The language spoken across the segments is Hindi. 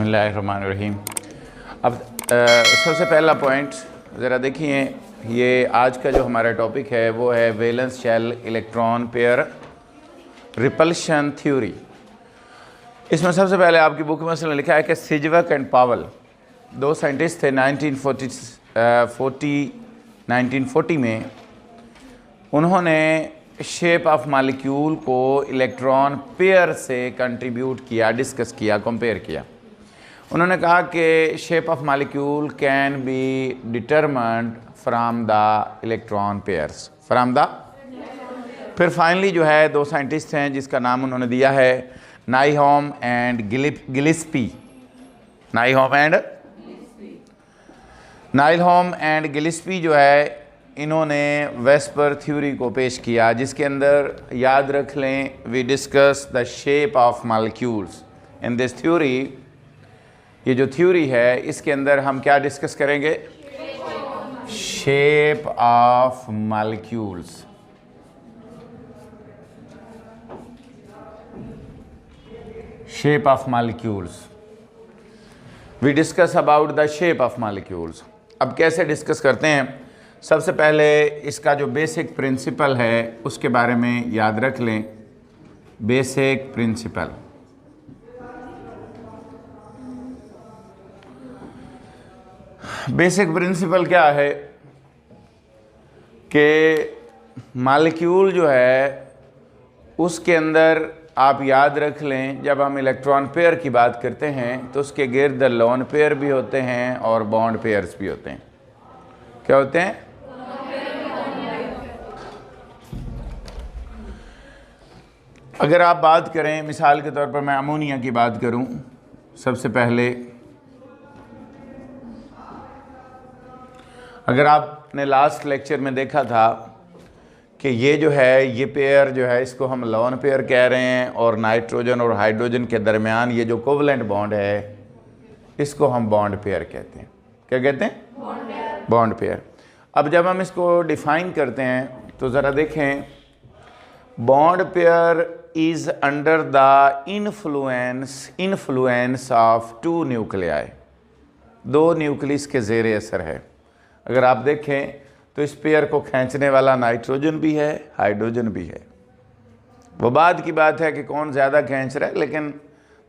बिस्मिल्लाहिर्रहमानिर्रहीम। अब सबसे पहला पॉइंट ज़रा देखिए, ये आज का जो हमारा टॉपिक है वो है valence shell electron pair repulsion theory. इसमें सबसे पहले आपकी बुक में उसने लिखा है कि सिजवक एंड पावेल दो साइंटिस्ट थे 1940 में। उन्होंने शेप ऑफ मॉलिक्यूल को इलेक्ट्रॉन पेयर से कंट्रीब्यूट किया, डिस्कस किया, कंपेयर किया। उन्होंने कहा कि shape of molecule can be determined from the electron pairs from the. फिर फाइनली जो है दो साइंटिस्ट हैं जिसका नाम उन्होंने दिया है नाइहोम एंड गिलिस्पी। नाइलहोम एंड गिलिस्पी जो है इन्होंने वेस्पर थ्योरी को पेश किया, जिसके अंदर याद रख लें we discuss the shape of molecules in this theory. ये जो थ्योरी है इसके अंदर हम क्या डिस्कस करेंगे? Shape of molecules. Shape of molecules we discuss about the shape of molecules. अब कैसे डिस्कस करते हैं? सबसे पहले इसका जो बेसिक प्रिंसिपल है उसके बारे में याद रख लें। बेसिक प्रिंसिपल, बेसिक प्रिंसिपल क्या है कि मॉलिक्यूल जो है उसके अंदर आप याद रख लें, जब हम इलेक्ट्रॉन पेयर की बात करते हैं तो उसके गिर्द लोन पेयर भी होते हैं और बॉन्ड पेयर्स भी होते हैं। क्या होते हैं? अगर आप बात करें, मिसाल के तौर पर मैं अमोनिया की बात करूं, सबसे पहले अगर आपने लास्ट लेक्चर में देखा था कि ये जो है ये पेयर जो है इसको हम लोन पेयर कह रहे हैं, और नाइट्रोजन और हाइड्रोजन के दरमियान ये जो कोवलेंट बॉन्ड है इसको हम बॉन्ड पेयर कहते हैं। क्या कहते हैं? Bond pair. अब जब हम इसको डिफाइन करते हैं तो ज़रा देखें, bond pair is under the influence of two nuclei. दो न्यूक्लियस के ज़ेरे असर है। अगर आप देखें तो इस पेयर को खींचने वाला नाइट्रोजन भी है, हाइड्रोजन भी है। वो बात की बात है कि कौन ज़्यादा खींच रहा है, लेकिन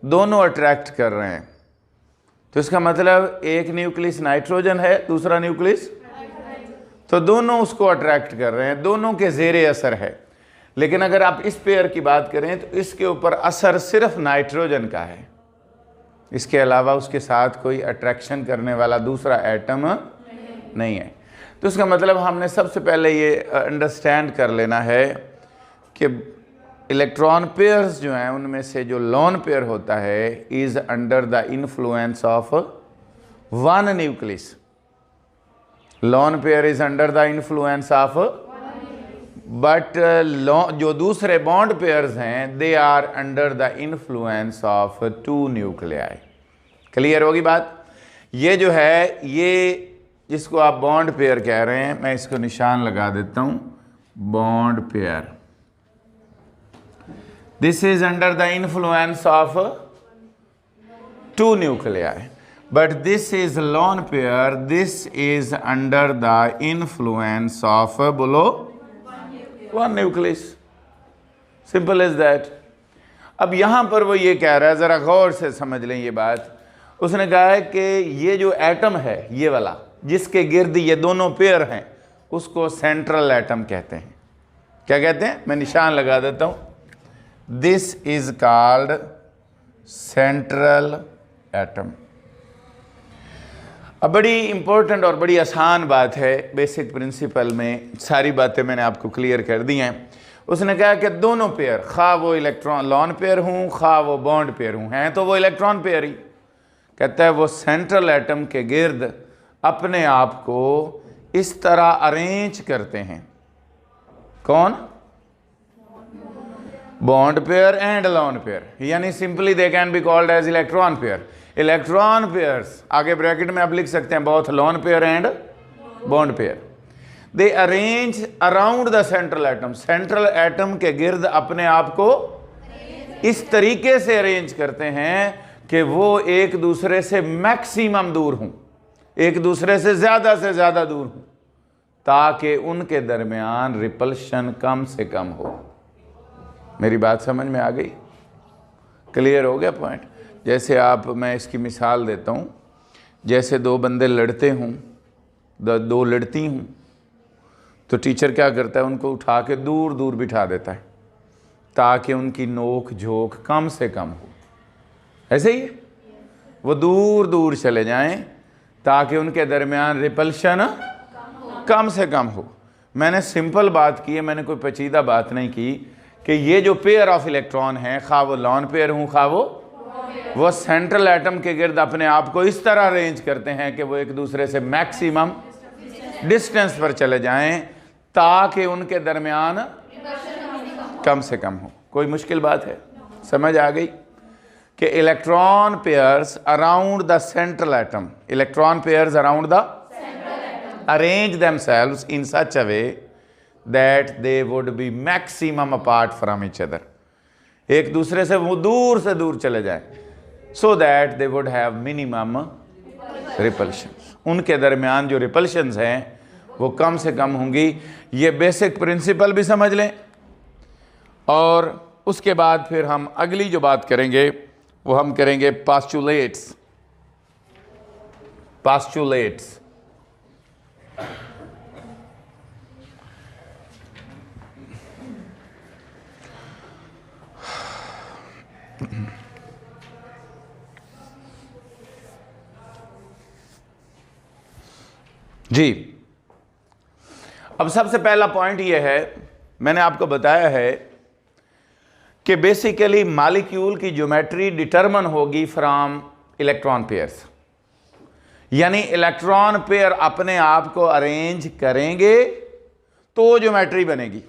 दोनों अट्रैक्ट कर रहे हैं। तो इसका मतलब एक न्यूक्लियस नाइट्रोजन है, दूसरा न्यूक्लियस, तो दोनों उसको अट्रैक्ट कर रहे हैं, दोनों के ज़ेरे असर है। लेकिन अगर आप इस पेयर की बात करें तो इसके ऊपर असर सिर्फ नाइट्रोजन का है, इसके अलावा उसके साथ कोई अट्रैक्शन करने वाला दूसरा एटम नहीं है। तो इसका मतलब हमने सबसे पहले ये अंडरस्टैंड कर लेना है कि इलेक्ट्रॉन पेयर्स जो हैं उनमें से जो लोन पेयर होता है is under the influence of one nucleus. Lone pair is under the influence of, but जो दूसरे बॉन्ड पेयर्स हैं they are under the influence of two nuclei. Clear होगी बात? ये जो है ये जिसको आप बॉन्ड पेयर कह रहे हैं, मैं इसको निशान लगा देता हूं, bond pair. This is under the influence of two nuclei, but this is lone pair, this is under the influence of, बोलो, one nucleus. Simple is that. अब यहां पर वो ये कह रहा है, जरा गौर से समझ लें ये बात। उसने कहा है कि ये जो एटम है ये वाला जिसके गिर्द ये दोनों पेयर हैं उसको सेंट्रल एटम कहते हैं। क्या कहते हैं? मैं निशान लगा देता हूं, this is called central atom. अब बड़ी इंपॉर्टेंट और बड़ी आसान बात है, बेसिक प्रिंसिपल में सारी बातें मैंने आपको क्लियर कर दी हैं। उसने कहा कि दोनों पेयर, खा वो इलेक्ट्रॉन लोन पेयर हूं खा वो बॉन्ड पेयर हूं, हैं तो वो इलेक्ट्रॉन पेयर ही। कहता है वो सेंट्रल एटम के गिर्द अपने आप को इस तरह अरेंज करते हैं। कौन? Bond pair and lone pair, यानी simply they can be called as electron pair. Electron pairs आगे ब्रैकेट में आप लिख सकते हैं both lone pair and bond pair. They arrange around the central atom. Central atom के गिर्द अपने आप को इस तरीके से अरेंज करते हैं कि वो एक दूसरे से मैक्सिमम दूर हों, एक दूसरे से ज़्यादा दूर हों, ताकि उनके दरमियान रिपल्शन कम से कम हो। मेरी बात समझ में आ गई? क्लियर हो गया पॉइंट? जैसे मैं इसकी मिसाल देता हूँ, जैसे दो बंदे लड़ते हों, दो लड़ती हूँ, तो टीचर क्या करता है, उनको उठा के दूर दूर बिठा देता है ताकि उनकी नोक झोंक कम से कम हो। ऐसे ही वो दूर दूर चले जाएं ताकि उनके दरमियान रिपल्शन कम से कम हो। मैंने सिंपल बात की है, मैंने कोई पेचीदा बात नहीं की कि ये जो पेयर ऑफ इलेक्ट्रॉन हैं, खा वो लॉन पेयर हूँ खा वो सेंट्रल एटम के गिर्द अपने आप को इस तरह अरेंज करते हैं कि वो एक दूसरे से मैक्सिमम डिस्टेंस पर चले जाएं ताकि उनके दरमियान कम से कम हो। कोई मुश्किल बात है? समझ आ गई कि electron pairs around the central atom, electron pairs around the arrange themselves in such a way that they would be maximum apart from each other, एक दूसरे से वो दूर से दूर चले जाएं, so that they would have minimum repulsions, उनके दरमियान जो रिपल्शंस हैं वो कम से कम होंगी। ये बेसिक प्रिंसिपल भी समझ लें, और उसके बाद फिर हम अगली जो बात करेंगे वो हम करेंगे पास्चुलेट्स। जी, अब सबसे पहला पॉइंट यह है, मैंने आपको बताया है कि बेसिकली मॉलिक्यूल की ज्योमेट्री डिटरमिन होगी फ्रॉम इलेक्ट्रॉन पेयर्स, यानी इलेक्ट्रॉन पेयर अपने आप को अरेंज करेंगे तो ज्योमेट्री बनेगी।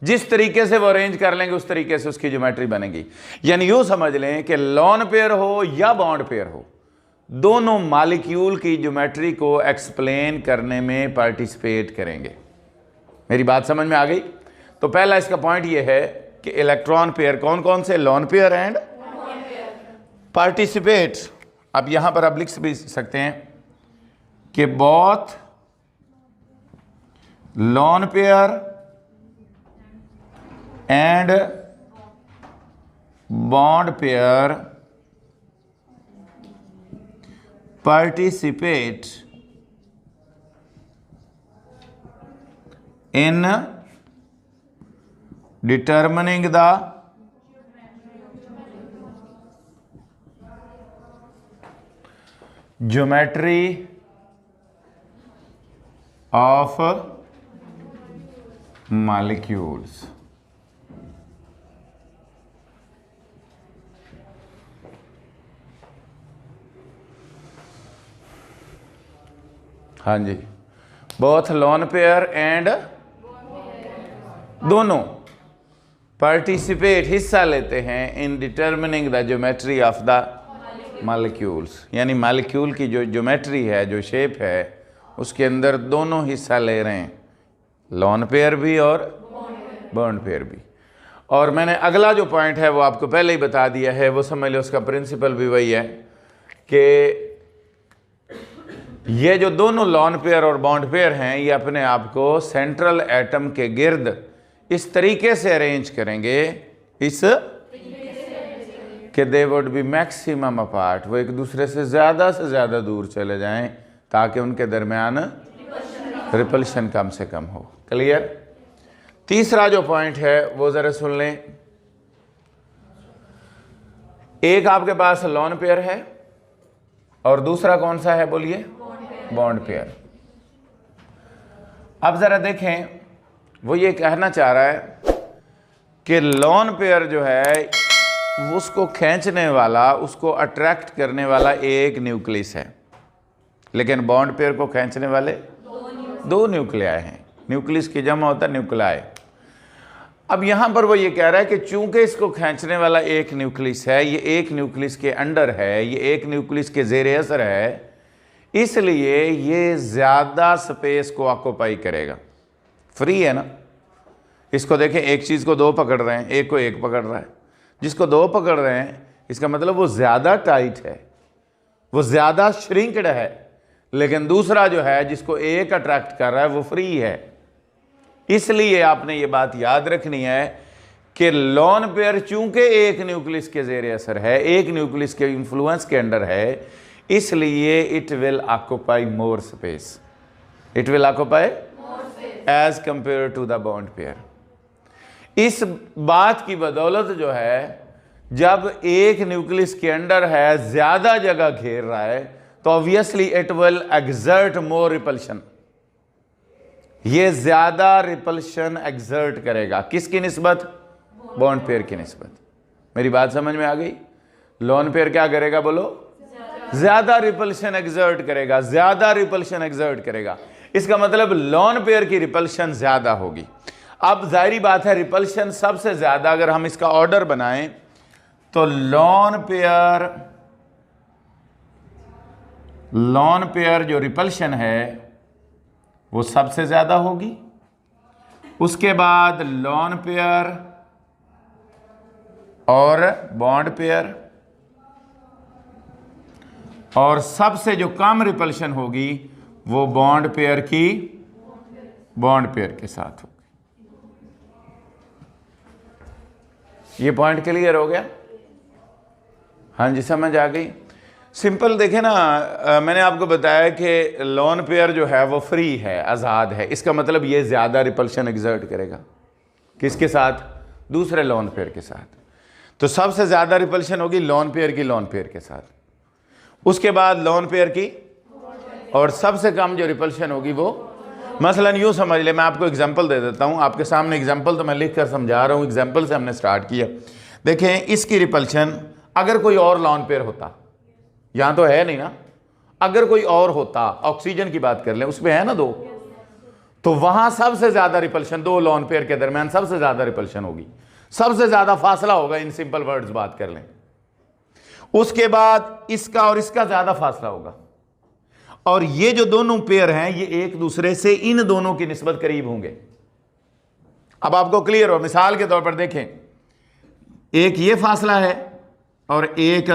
जिस तरीके से वो अरेंज कर लेंगे उस तरीके से उसकी ज्योमेट्री बनेगी। यानी यूं समझ लें कि लॉन पेयर हो या बॉन्ड पेयर हो, दोनों मॉलिक्यूल की ज्योमेट्री को एक्सप्लेन करने में पार्टिसिपेट करेंगे। मेरी बात समझ में आ गई? तो पहला इसका पॉइंट ये है कि इलेक्ट्रॉन पेयर कौन कौन से, लॉन पेयर एंड पार्टिसिपेट। अब यहां पर आप लिख भी सकते हैं कि both lone pair and bond pair participate in determining the geometry of molecules। हाँ जी, बोथ लॉन पेयर एंड दोनों पार्टिसिपेट, हिस्सा लेते हैं in determining the geometry of the molecules, यानी मॉलिक्यूल की जो ज्योमेट्री है, जो शेप है, उसके अंदर दोनों हिस्सा ले रहे हैं, लॉन पेयर भी और बॉन्ड पेयर भी। और मैंने अगला जो पॉइंट है वो आपको पहले ही बता दिया है, वो समझ लो उसका प्रिंसिपल भी वही है कि ये जो दोनों लॉन पेयर और बॉन्ड पेयर हैं, ये अपने आप को सेंट्रल एटम के गिर्द इस तरीके से अरेंज करेंगे, इस कि they would be maximum apart, वो एक दूसरे से ज़्यादा दूर चले जाएं ताकि उनके दरमियान रिपल्शन कम से कम हो। क्लियर? तीसरा जो पॉइंट है वो ज़रा सुन लें। एक आपके पास लॉन पेयर है और दूसरा कौन सा है बोलिए? Bond pair. अब ज़रा देखें, वो ये कहना चाह रहा है कि लॉन पेयर जो है उसको खींचने वाला, उसको अट्रैक्ट करने वाला एक न्यूक्लियस है, लेकिन बॉन्ड पेयर को खींचने वाले दो न्यूक्लियाई हैं। न्यूक्लियस की जमा होता है न्यूक्लियाई। अब यहां पर वो ये कह रहा है कि चूंकि इसको खींचने वाला एक न्यूक्लियस है, ये एक न्यूक्लियस के अंडर है, ये एक न्यूक्लियस के ज़ेरे असर है, इसलिए ये ज़्यादा स्पेस को ऑक्यूपाई करेगा। फ्री है ना? इसको देखें, एक चीज़ को दो पकड़ रहे हैं, एक को एक पकड़ रहा है। जिसको दो पकड़ रहे हैं इसका मतलब वो ज़्यादा टाइट है, वो ज़्यादा श्रिंक्ड है, लेकिन दूसरा जो है जिसको एक अट्रैक्ट कर रहा है वो फ्री है। इसलिए आपने ये बात याद रखनी है कि लोन पेयर चूंकि एक न्यूक्लियस के जेर असर है, एक न्यूक्लियस के इंफ्लुएंस के अंडर है, इसलिए it will occupy more space, it will occupy as compare to the bond pair. इस बात की बदौलत जो है जब एक न्यूक्लियस के अंडर है, ज्यादा जगह घेर रहा है, तो obviously it will exert more repulsion, ये ज्यादा रिपल्शन एक्सर्ट करेगा। किसकी निस्बत? बॉन्ड पेयर की निस्बत। मेरी बात समझ में आ गई? लोन पेयर क्या करेगा बोलो? ज्यादा रिपल्शन एक्सर्ट करेगा, ज्यादा रिपल्शन एक्सर्ट करेगा। इसका मतलब लोन पेयर की रिपल्शन ज्यादा होगी। अब जाहिर बात है रिपल्शन सबसे ज्यादा, अगर हम इसका ऑर्डर बनाएं तो लोन पेयर जो रिपल्शन है वो सबसे ज्यादा होगी, उसके बाद लोन पेयर और बॉन्ड पेयर, और सबसे जो कम रिपल्शन होगी वो बॉन्ड पेयर के साथ होगी। ये पॉइंट क्लियर हो गया? हाँ जी, समझ आ गई? सिंपल देखें ना, मैंने आपको बताया कि लोन पेयर जो है वो फ्री है, आज़ाद है। इसका मतलब ये ज़्यादा रिपल्शन एक्सर्ट करेगा। किसके साथ? दूसरे लोन पेयर के साथ। तो सबसे ज़्यादा रिपल्शन होगी लोन पेयर के साथ, उसके बाद लोन पेयर की, और सबसे कम जो रिपल्शन होगी वो, मसलन यूँ समझ ले, मैं आपको एग्जाम्पल दे देता हूँ। आपके सामने एग्जाम्पल तो मैं लिख कर समझा रहा हूँ, एग्जाम्पल से हमने स्टार्ट किया। देखें इसकी रिपल्शन, अगर कोई और लोन पेयर होता, यहां तो है नहीं ना, अगर कोई और होता, ऑक्सीजन की बात कर लें, उसमें है ना 2, तो वहां सबसे ज्यादा रिपल्शन, 2 लोन पेयर के दरमियान सबसे ज्यादा रिपल्शन होगी, सबसे ज्यादा फासला होगा, इन सिंपल वर्ड्स बात कर लें। उसके बाद इसका और इसका ज्यादा फासला होगा, और ये जो दोनों पेयर हैं ये एक दूसरे से इन दोनों की निस्बत करीब होंगे। अब आपको क्लियर हो? मिसाल के तौर पर देखें, एक ये फासला है और एक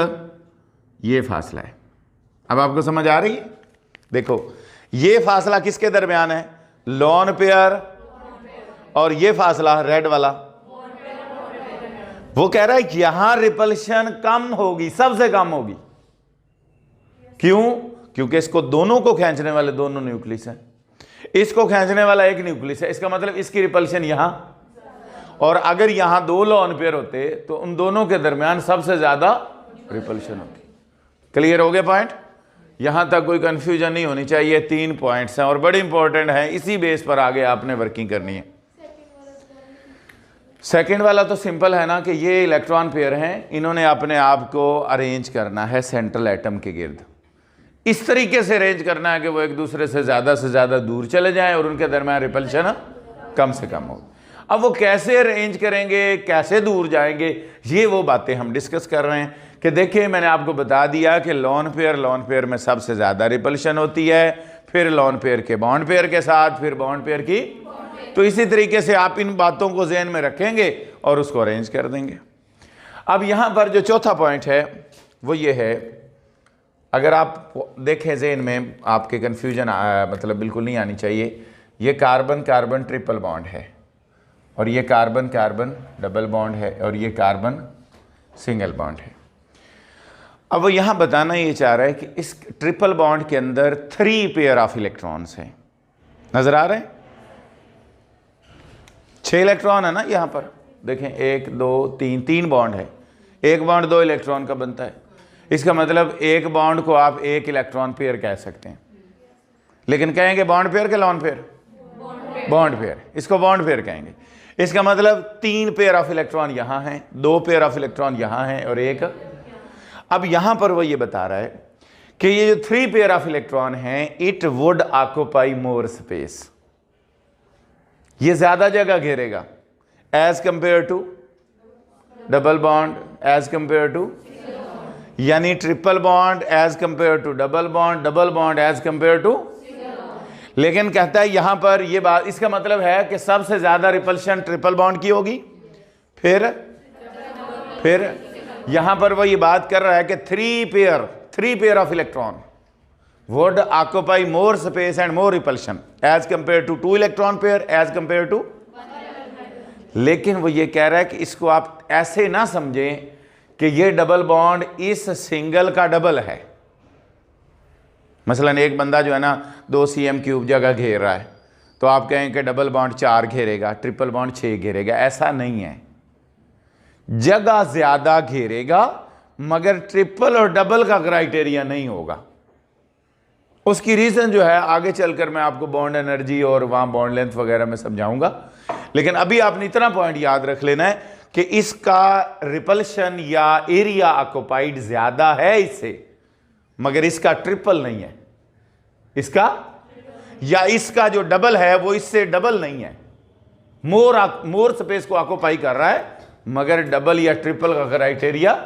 ये फासला है। अब आपको समझ आ रही है? देखो ये फासला किसके दरमियान है? लोन पेयर, और ये फासला रेड वाला, वो कह रहा है कि यहां रिपल्शन कम होगी, सबसे कम होगी। क्यों? क्योंकि इसको दोनों को खींचने वाले दोनों न्यूक्लियस हैं, इसको खींचने वाला एक न्यूक्लियस है। इसका मतलब इसकी रिपल्शन यहां, और अगर यहां 2 लोन पेयर होते तो उन दोनों के दरमियान सबसे ज्यादा रिपल्शन होती। क्लियर हो गया पॉइंट? यहां तक कोई कंफ्यूजन नहीं होनी चाहिए। 3 पॉइंट्स हैं और बड़े इंपॉर्टेंट हैं, इसी बेस पर आगे आपने वर्किंग करनी है। सेकंड वाला तो सिंपल है ना कि ये इलेक्ट्रॉन पेयर हैं, इन्होंने अपने आप को अरेंज करना है सेंट्रल एटम के गिर्द। इस तरीके से अरेंज करना है कि वो एक दूसरे से ज़्यादा दूर चले जाएं और उनके दरमियान रिपल्शन कम से कम हो। अब वो कैसे अरेंज करेंगे, कैसे दूर जाएंगे, ये वो बातें हम डिस्कस कर रहे हैं। कि देखिए मैंने आपको बता दिया कि लोन पेयर में सबसे ज़्यादा रिपल्शन होती है, फिर लोन पेयर के बॉन्ड पेयर के साथ, फिर बॉन्ड पेयर की। तो इसी तरीके से आप इन बातों को जहन में रखेंगे और उसको अरेंज कर देंगे। अब यहाँ पर जो चौथा पॉइंट है वो ये है, अगर आप देखें जहन में, आपके कन्फ्यूजन मतलब बिल्कुल नहीं आनी चाहिए। ये कार्बन कार्बन ट्रिपल बॉन्ड है, और ये कार्बन कार्बन डबल बॉन्ड है, और ये कार्बन सिंगल बॉन्ड है। अब वो यहाँ बताना ये चाह रहा है कि इस ट्रिपल बॉन्ड के अंदर 3 पेयर ऑफ इलेक्ट्रॉन्स हैं। नजर आ रहे हैं? 6 इलेक्ट्रॉन है ना यहाँ पर। देखें 1 2 3 बॉन्ड है, एक बॉन्ड 2 इलेक्ट्रॉन का बनता है। इसका मतलब एक बॉन्ड को आप एक इलेक्ट्रॉन पेयर कह सकते हैं, लेकिन कहेंगे बॉन्ड पेयर के लॉन पेयर? बॉन्ड पेयर, इसको बॉन्ड पेयर कहेंगे। इसका मतलब 3 पेयर ऑफ इलेक्ट्रॉन यहां हैं, 2 पेयर ऑफ इलेक्ट्रॉन यहां हैं और एक। अब यहां पर वो ये बता रहा है कि ये जो 3 पेयर ऑफ इलेक्ट्रॉन हैं, it would occupy more space, ये ज्यादा जगह घेरेगा as compare to double bond, as compare to, यानी triple bond as compare to double bond as compare to. लेकिन कहता है यहां पर ये बात, इसका मतलब है कि सबसे ज्यादा रिपल्शन ट्रिपल बॉन्ड की होगी, फिर यहां पर वो ये बात कर रहा है कि three pair of electron would occupy more space and more repulsion as compared to 2 electron pair as compared to, लेकिन वो ये कह रहा है कि इसको आप ऐसे ना समझें कि ये डबल बॉन्ड इस सिंगल का डबल है। मसलन एक बंदा जो है ना 2 cm³ जगह घेर रहा है, तो आप कहें कि डबल बॉन्ड 4 घेरेगा, ट्रिपल बॉन्ड 6 घेरेगा। ऐसा नहीं है, जगह ज्यादा घेरेगा मगर ट्रिपल और डबल का क्राइटेरिया नहीं होगा। उसकी रीजन जो है आगे चलकर मैं आपको बॉन्ड एनर्जी और वहां बॉन्ड लेंथ वगैरह में समझाऊंगा, लेकिन अभी आपने इतना पॉइंट याद रख लेना है कि इसका रिपल्शन या एरिया ऑक्युपाइड ज्यादा है इससे, मगर इसका ट्रिपल नहीं है। इसका या इसका जो डबल है वो इससे डबल नहीं है। मोर स्पेस को ऑक्युपाई कर रहा है मगर डबल या ट्रिपल का क्राइटेरिया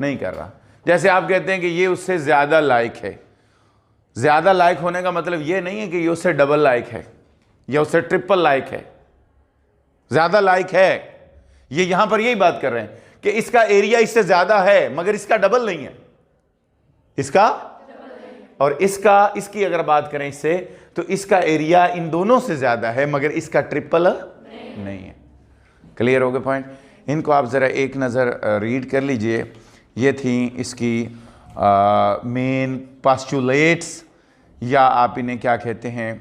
नहीं कर रहा। जैसे आप कहते हैं कि ये उससे ज्यादा लाइक है, ज्यादा लाइक होने का मतलब ये नहीं है कि ये उससे डबल लाइक है या उससे ट्रिपल लाइक है। ज्यादा लाइक है, ये यहां पर यही बात कर रहे हैं कि इसका एरिया इससे ज्यादा है मगर इसका डबल नहीं है। इसका और इसका, इसकी अगर बात करें इससे, तो इसका एरिया इन दोनों से ज्यादा है मगर इसका ट्रिपल नहीं है। क्लियर हो गया पॉइंट? इनको आप जरा एक नजर रीड कर लीजिए। ये थी इसकी मेन पोस्टुलेट्स, या आप इन्हें क्या कहते हैं।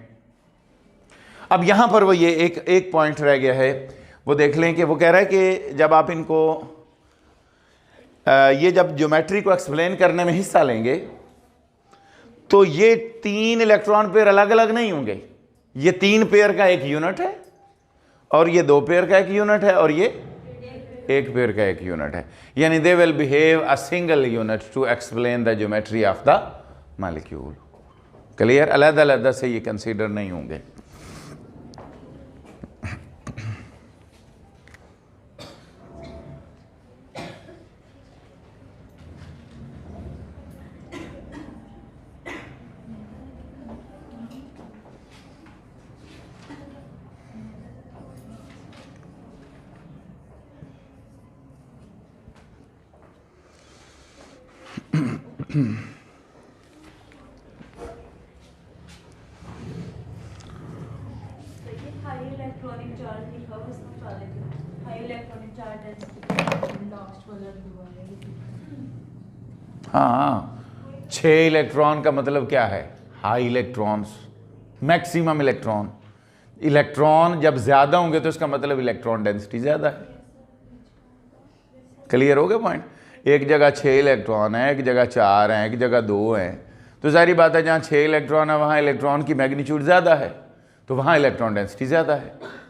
अब यहां पर वो ये एक पॉइंट रह गया है, वो देख लें कि वो कह रहा है कि जब आप इनको ये जब ज्योमेट्री को एक्सप्लेन करने में हिस्सा लेंगे तो ये 3 इलेक्ट्रॉन पेयर अलग अलग नहीं होंगे। ये 3 पेयर का एक यूनिट है और ये 2 पेयर का एक यूनिट है और ये 1 पेयर का एक यूनिट है। यानी they will behave a single unit to explain the geometry of the molecule. Clear? अलग अलग से ये कंसीडर नहीं होंगे। हाँ, 6 इलेक्ट्रॉन का मतलब क्या है? High electrons, maximum electron. Electron जब ज्यादा होंगे तो इसका मतलब इलेक्ट्रॉन डेंसिटी ज्यादा है। क्लियर हो गया पॉइंट? एक जगह 6 इलेक्ट्रॉन है, एक जगह 4 हैं, एक जगह 2 हैं, तो जाहिर बात है जहाँ 6 इलेक्ट्रॉन है वहाँ इलेक्ट्रॉन की मैग्नीट्यूड ज़्यादा है, तो वहाँ इलेक्ट्रॉन डेंसिटी ज़्यादा है।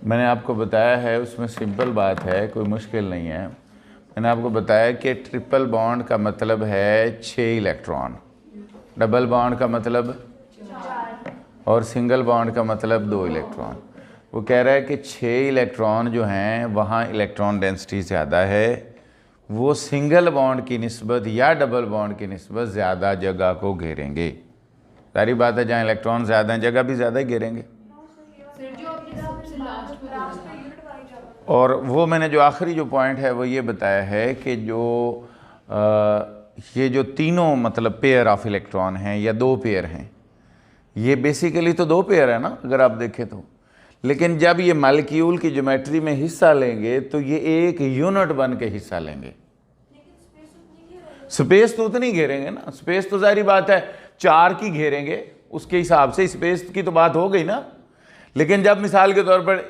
मैंने आपको बताया है, उसमें सिंपल बात है, कोई मुश्किल नहीं है। मैंने आपको बताया कि ट्रिपल बॉन्ड का मतलब है 6 इलेक्ट्रॉन, डबल बॉन्ड का मतलब 4 और सिंगल बॉन्ड का मतलब 2 इलेक्ट्रॉन। वो कह रहा है कि 6 इलेक्ट्रॉन जो हैं वहाँ इलेक्ट्रॉन डेंसिटी ज़्यादा है, वो सिंगल बॉन्ड की निस्बत या डबल बॉन्ड की निस्बत ज़्यादा जगह को घेरेंगे। सारी बात है, जहाँ इलेक्ट्रॉन ज़्यादा हैं जगह भी ज़्यादा ही घेरेंगे। और वो मैंने जो आखिरी जो पॉइंट है वो ये बताया है कि ये जो तीनों मतलब पेयर ऑफ इलेक्ट्रॉन हैं या 2 पेयर हैं, ये बेसिकली तो 2 पेयर है ना अगर आप देखें तो, लेकिन जब ये मॉलिक्यूल की ज्योमेट्री में हिस्सा लेंगे तो ये एक यूनिट बन के हिस्सा लेंगे। स्पेस तो उतनी घेरेंगे ना, स्पेस तो जाहिर बात है 4 की घेरेंगे, उसके हिसाब से स्पेस की तो बात हो गई ना। लेकिन जब मिसाल के तौर पर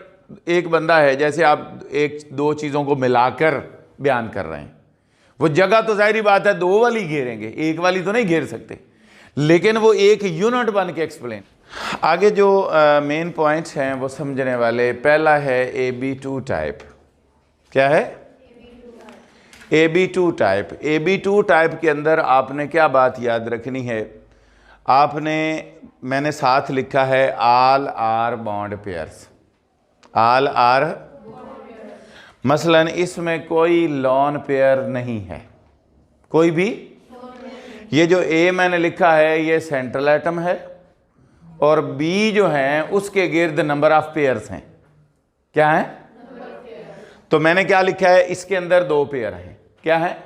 एक बंदा है, जैसे आप एक दो चीज़ों को मिलाकर बयान कर रहे हैं, वो जगह तो जाहिर बात है दो वाली घेरेंगे, एक वाली तो नहीं घेर सकते, लेकिन वो एक यूनिट बन के एक्सप्लेन। आगे जो मेन पॉइंट्स हैं वो समझने वाले। पहला है AB2 टाइप। क्या है? AB2 type. AB2 टाइप के अंदर आपने क्या बात याद रखनी है, मैंने साथ लिखा है all are bond pairs. All are, मसलन इसमें कोई लॉन पेयर नहीं है, कोई भी। ये जो A मैंने लिखा है ये सेंट्रल एटम है, और B जो है उसके गिर्द नंबर ऑफ पेयर्स हैं। क्या है? तो मैंने क्या लिखा है, इसके अंदर दो पेयर हैं। क्या है?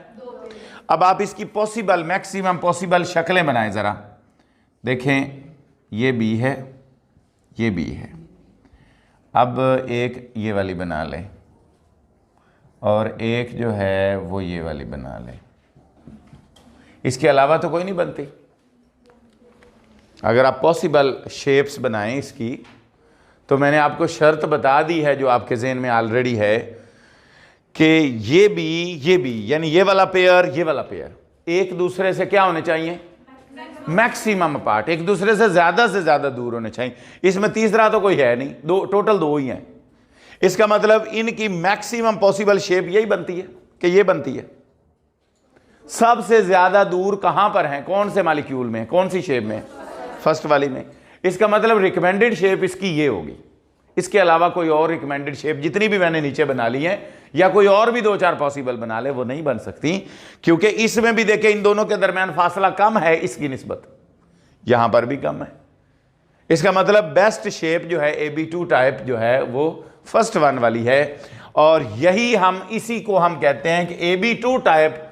अब आप इसकी पॉसिबल मैक्सिमम पॉसिबल शक्लें बनाएं ज़रा। देखें, ये B है, ये B है। अब एक ये वाली बना लें, और एक जो है वो ये वाली बना लें। इसके अलावा तो कोई नहीं बनती। अगर आप पॉसिबल शेप्स बनाएं इसकी, तो मैंने आपको शर्त बता दी है जो आपके जहन में ऑलरेडी है कि ये भी यानी ये वाला पेयर, ये वाला पेयर एक दूसरे से क्या होने चाहिए? मैक्सिमम अपार्ट, एक दूसरे से ज़्यादा दूर होने चाहिए। इसमें तीसरा तो कोई है नहीं, दो टोटल दो ही हैं। इसका मतलब इनकी मैक्सिमम पॉसिबल शेप यही बनती है कि ये बनती है। सबसे ज़्यादा दूर कहाँ पर हैं? कौन से मॉलिक्यूल में, कौन सी शेप में? फर्स्ट वाली में। इसका मतलब रिकमेंडेड शेप इसकी ये होगी। इसके अलावा कोई और रिकमेंडेड शेप जितनी भी मैंने नीचे बना ली है, या कोई और भी दो चार पॉसिबल बना ले, वो नहीं बन सकती, क्योंकि इसमें भी देखें इन दोनों के दरमियान फासला कम है इसकी निस्बत, यहां पर भी कम है। इसका मतलब बेस्ट शेप जो है AB2 टाइप जो है वो फर्स्ट वन वाली है, और यही इसी को हम कहते हैं कि AB2 टाइप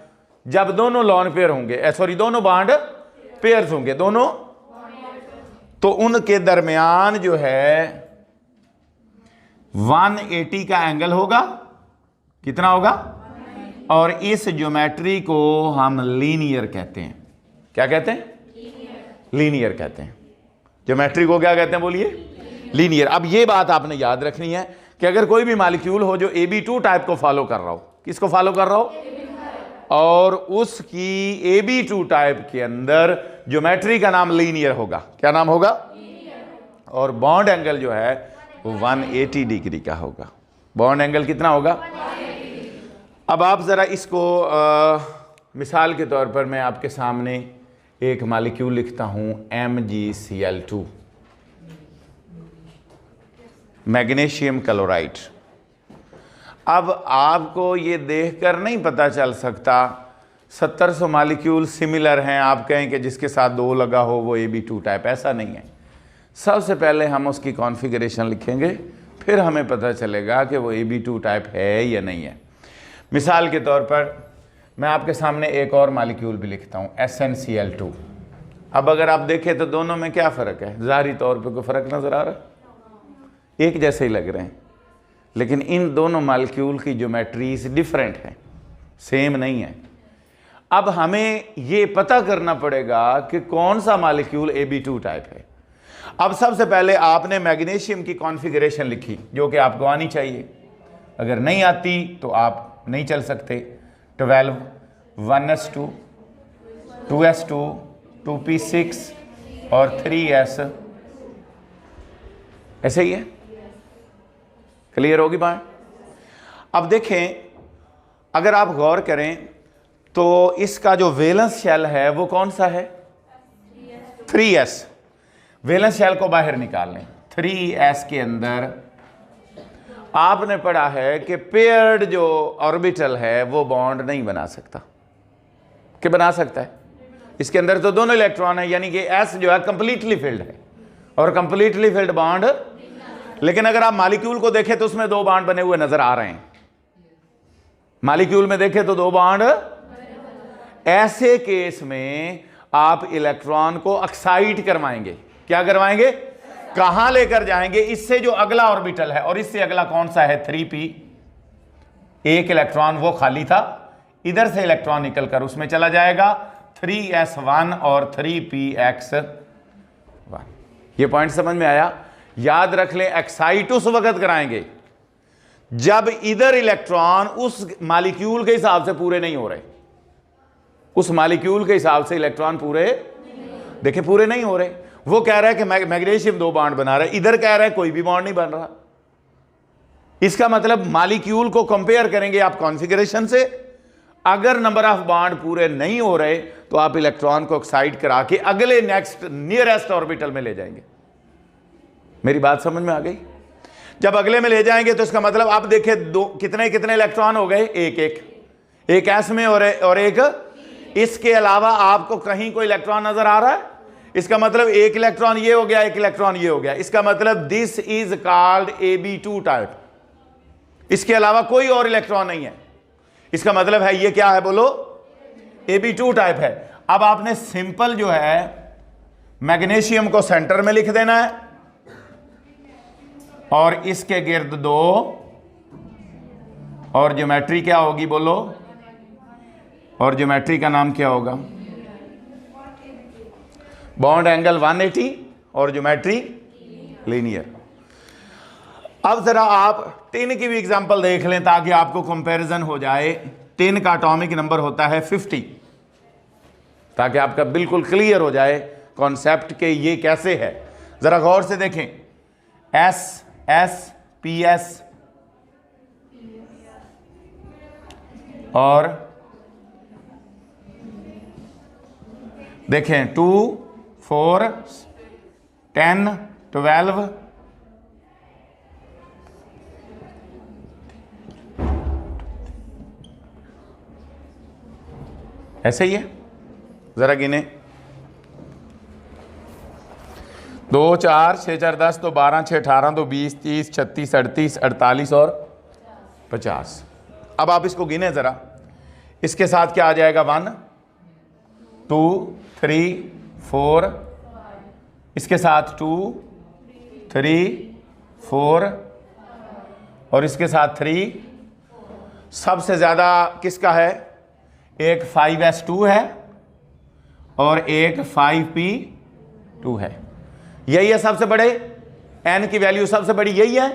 जब दोनों लॉन पेयर होंगे, सॉरी दोनों बॉन्ड पेयर्स होंगे, दोनों, तो उनके दरमियान जो है 180 का एंगल होगा। कितना होगा? और इस ज्योमेट्री को हम लीनियर कहते हैं। क्या कहते हैं? लीनियर कहते हैं। ज्योमेट्री को क्या कहते हैं बोलिए? लीनियर। अब ये बात आपने याद रखनी है कि अगर कोई भी मॉलिक्यूल हो जो AB2 टाइप को फॉलो कर रहा हो, किसको फॉलो कर रहा हो, और उसकी AB2 टाइप के अंदर ज्योमेट्री का नाम लीनियर होगा। क्या नाम होगा? और बॉन्ड एंगल जो है वो 180 डिग्री का होगा। बॉन्ड एंगल कितना होगा? अब आप ज़रा इसको मिसाल के तौर पर मैं आपके सामने एक मॉलिक्यूल लिखता हूँ MgCl2, मैग्नीशियम क्लोराइड। अब आपको ये देखकर नहीं पता चल सकता 1700 मॉलिक्यूल सिमिलर हैं, आप कहें कि जिसके साथ दो लगा हो वो AB2 टाइप, ऐसा नहीं है। सबसे पहले हम उसकी कॉन्फ़िगरेशन लिखेंगे, फिर हमें पता चलेगा कि वो AB2 टाइप है या नहीं है। मिसाल के तौर पर मैं आपके सामने एक और मॉलिक्यूल भी लिखता हूँ SnCl2। अब अगर आप देखें तो दोनों में क्या फ़र्क है? ज़ाहिरी तौर पे कोई फ़र्क नज़र आ रहा है? एक जैसे ही लग रहे हैं, लेकिन इन दोनों मॉलिक्यूल की ज्योमेट्रीज डिफरेंट हैं, सेम नहीं है। अब हमें ये पता करना पड़ेगा कि कौन सा मॉलिक्यूल AB2 टाइप है। अब सबसे पहले आपने मैग्नीशियम की कॉन्फ़िगरेशन लिखी, जो कि आपको आनी चाहिए। अगर नहीं आती तो आप नहीं चल सकते। 12 1s2 2s2 2p6 और 3s, ऐसे ही है। क्लियर होगी बात? अब देखें, अगर आप गौर करें तो इसका जो वैलेंस शेल है वो कौन सा है? 3s। वैलेंस शेल को बाहर निकाल लें। 3s के अंदर आपने पढ़ा है कि पेयर्ड जो ऑर्बिटल है वो बॉन्ड नहीं बना सकता, कि बना सकता है? इसके अंदर तो दोनों इलेक्ट्रॉन है, यानी कि s जो है कंप्लीटली फिल्ड है, और कंप्लीटली फिल्ड बॉन्ड। लेकिन अगर आप मॉलिक्यूल को देखें तो उसमें दो बॉन्ड बने हुए नजर आ रहे हैं। मॉलिक्यूल में देखें तो दो बॉन्ड। ऐसे केस में आप इलेक्ट्रॉन को एक्साइट करवाएंगे। क्या करवाएंगे? कहां लेकर जाएंगे? इससे जो अगला ऑर्बिटल है, और इससे अगला कौन सा है? 3p। एक इलेक्ट्रॉन वो खाली था, इधर से इलेक्ट्रॉन निकलकर उसमें चला जाएगा 3s1 और 3px1। ये पॉइंट समझ में आया? याद रख लें, एक्साइट उस वक्त कराएंगे जब इधर इलेक्ट्रॉन उस मॉलिक्यूल के हिसाब से पूरे नहीं हो रहे। उस मॉलिक्यूल के हिसाब से इलेक्ट्रॉन पूरे, देखें, पूरे नहीं हो रहे। वो कह रहा है कि मैग्नीशियम 2 बॉन्ड बना रहा है, इधर कह रहा है कोई भी बॉन्ड नहीं बन रहा। इसका मतलब मॉलिक्यूल को कंपेयर करेंगे आप कॉन्फ़िगरेशन से, अगर नंबर ऑफ बॉन्ड पूरे नहीं हो रहे तो आप इलेक्ट्रॉन को एक्साइट करा के अगले नेक्स्ट नियरेस्ट ऑर्बिटल में ले जाएंगे। मेरी बात समझ में आ गई? जब अगले में ले जाएंगे तो इसका मतलब आप देखें कितने कितने इलेक्ट्रॉन हो गए, एक एस में और एक। इसके अलावा आपको कहीं कोई इलेक्ट्रॉन नजर आ रहा है? इसका मतलब एक इलेक्ट्रॉन ये हो गया, एक इलेक्ट्रॉन ये हो गया। इसका मतलब this is called AB2 type. इसके अलावा कोई और इलेक्ट्रॉन नहीं है। इसका मतलब है ये क्या है बोलो? AB2 टाइप है। अब आपने सिंपल जो है मैग्नीशियम को सेंटर में लिख देना है और इसके गिर्द 2, और ज्योमेट्री क्या होगी बोलो? और ज्योमेट्री का नाम क्या होगा? बॉन्ड एंगल 180 और ज्योमेट्री लीनियर। अब जरा आप टिन की भी एग्जांपल देख लें ताकि आपको कंपैरिजन हो जाए। टिन का एटॉमिक नंबर होता है 50, ताकि आपका बिल्कुल क्लियर हो जाए कॉन्सेप्ट के ये कैसे है। जरा गौर से देखें, SS और देखें 2 4 10 12 ऐसे ही है। जरा गिने, 2 4 6 4 10 तो 12 6 18 तो 20 30 36 38 48 और 50। अब आप इसको गिने जरा, इसके साथ क्या आ जाएगा? 1 2 3 4, इसके साथ 2 3 4 और इसके साथ 3। सबसे ज्यादा किसका है? एक 5s2 है और एक 5p2 है। यही है सबसे बड़े, n की वैल्यू सबसे बड़ी यही है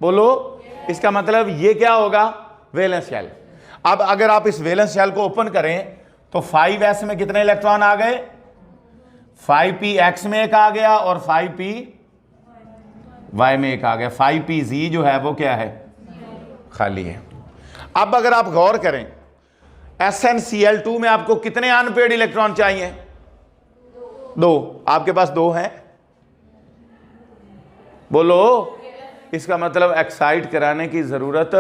बोलो। इसका मतलब ये क्या होगा? Valence shell. अब अगर आप इस वैलेंस शेल को ओपन करें तो 5s में कितने इलेक्ट्रॉन आ गए? 5px में एक आ गया और 5py में एक आ गया। 5pz जो है वो क्या है? खाली है। अब अगर आप गौर करें, SnCl2 में आपको कितने अनपेयर्ड इलेक्ट्रॉन चाहिए? 2। आपके पास 2 हैं बोलो। इसका मतलब एक्साइट कराने की जरूरत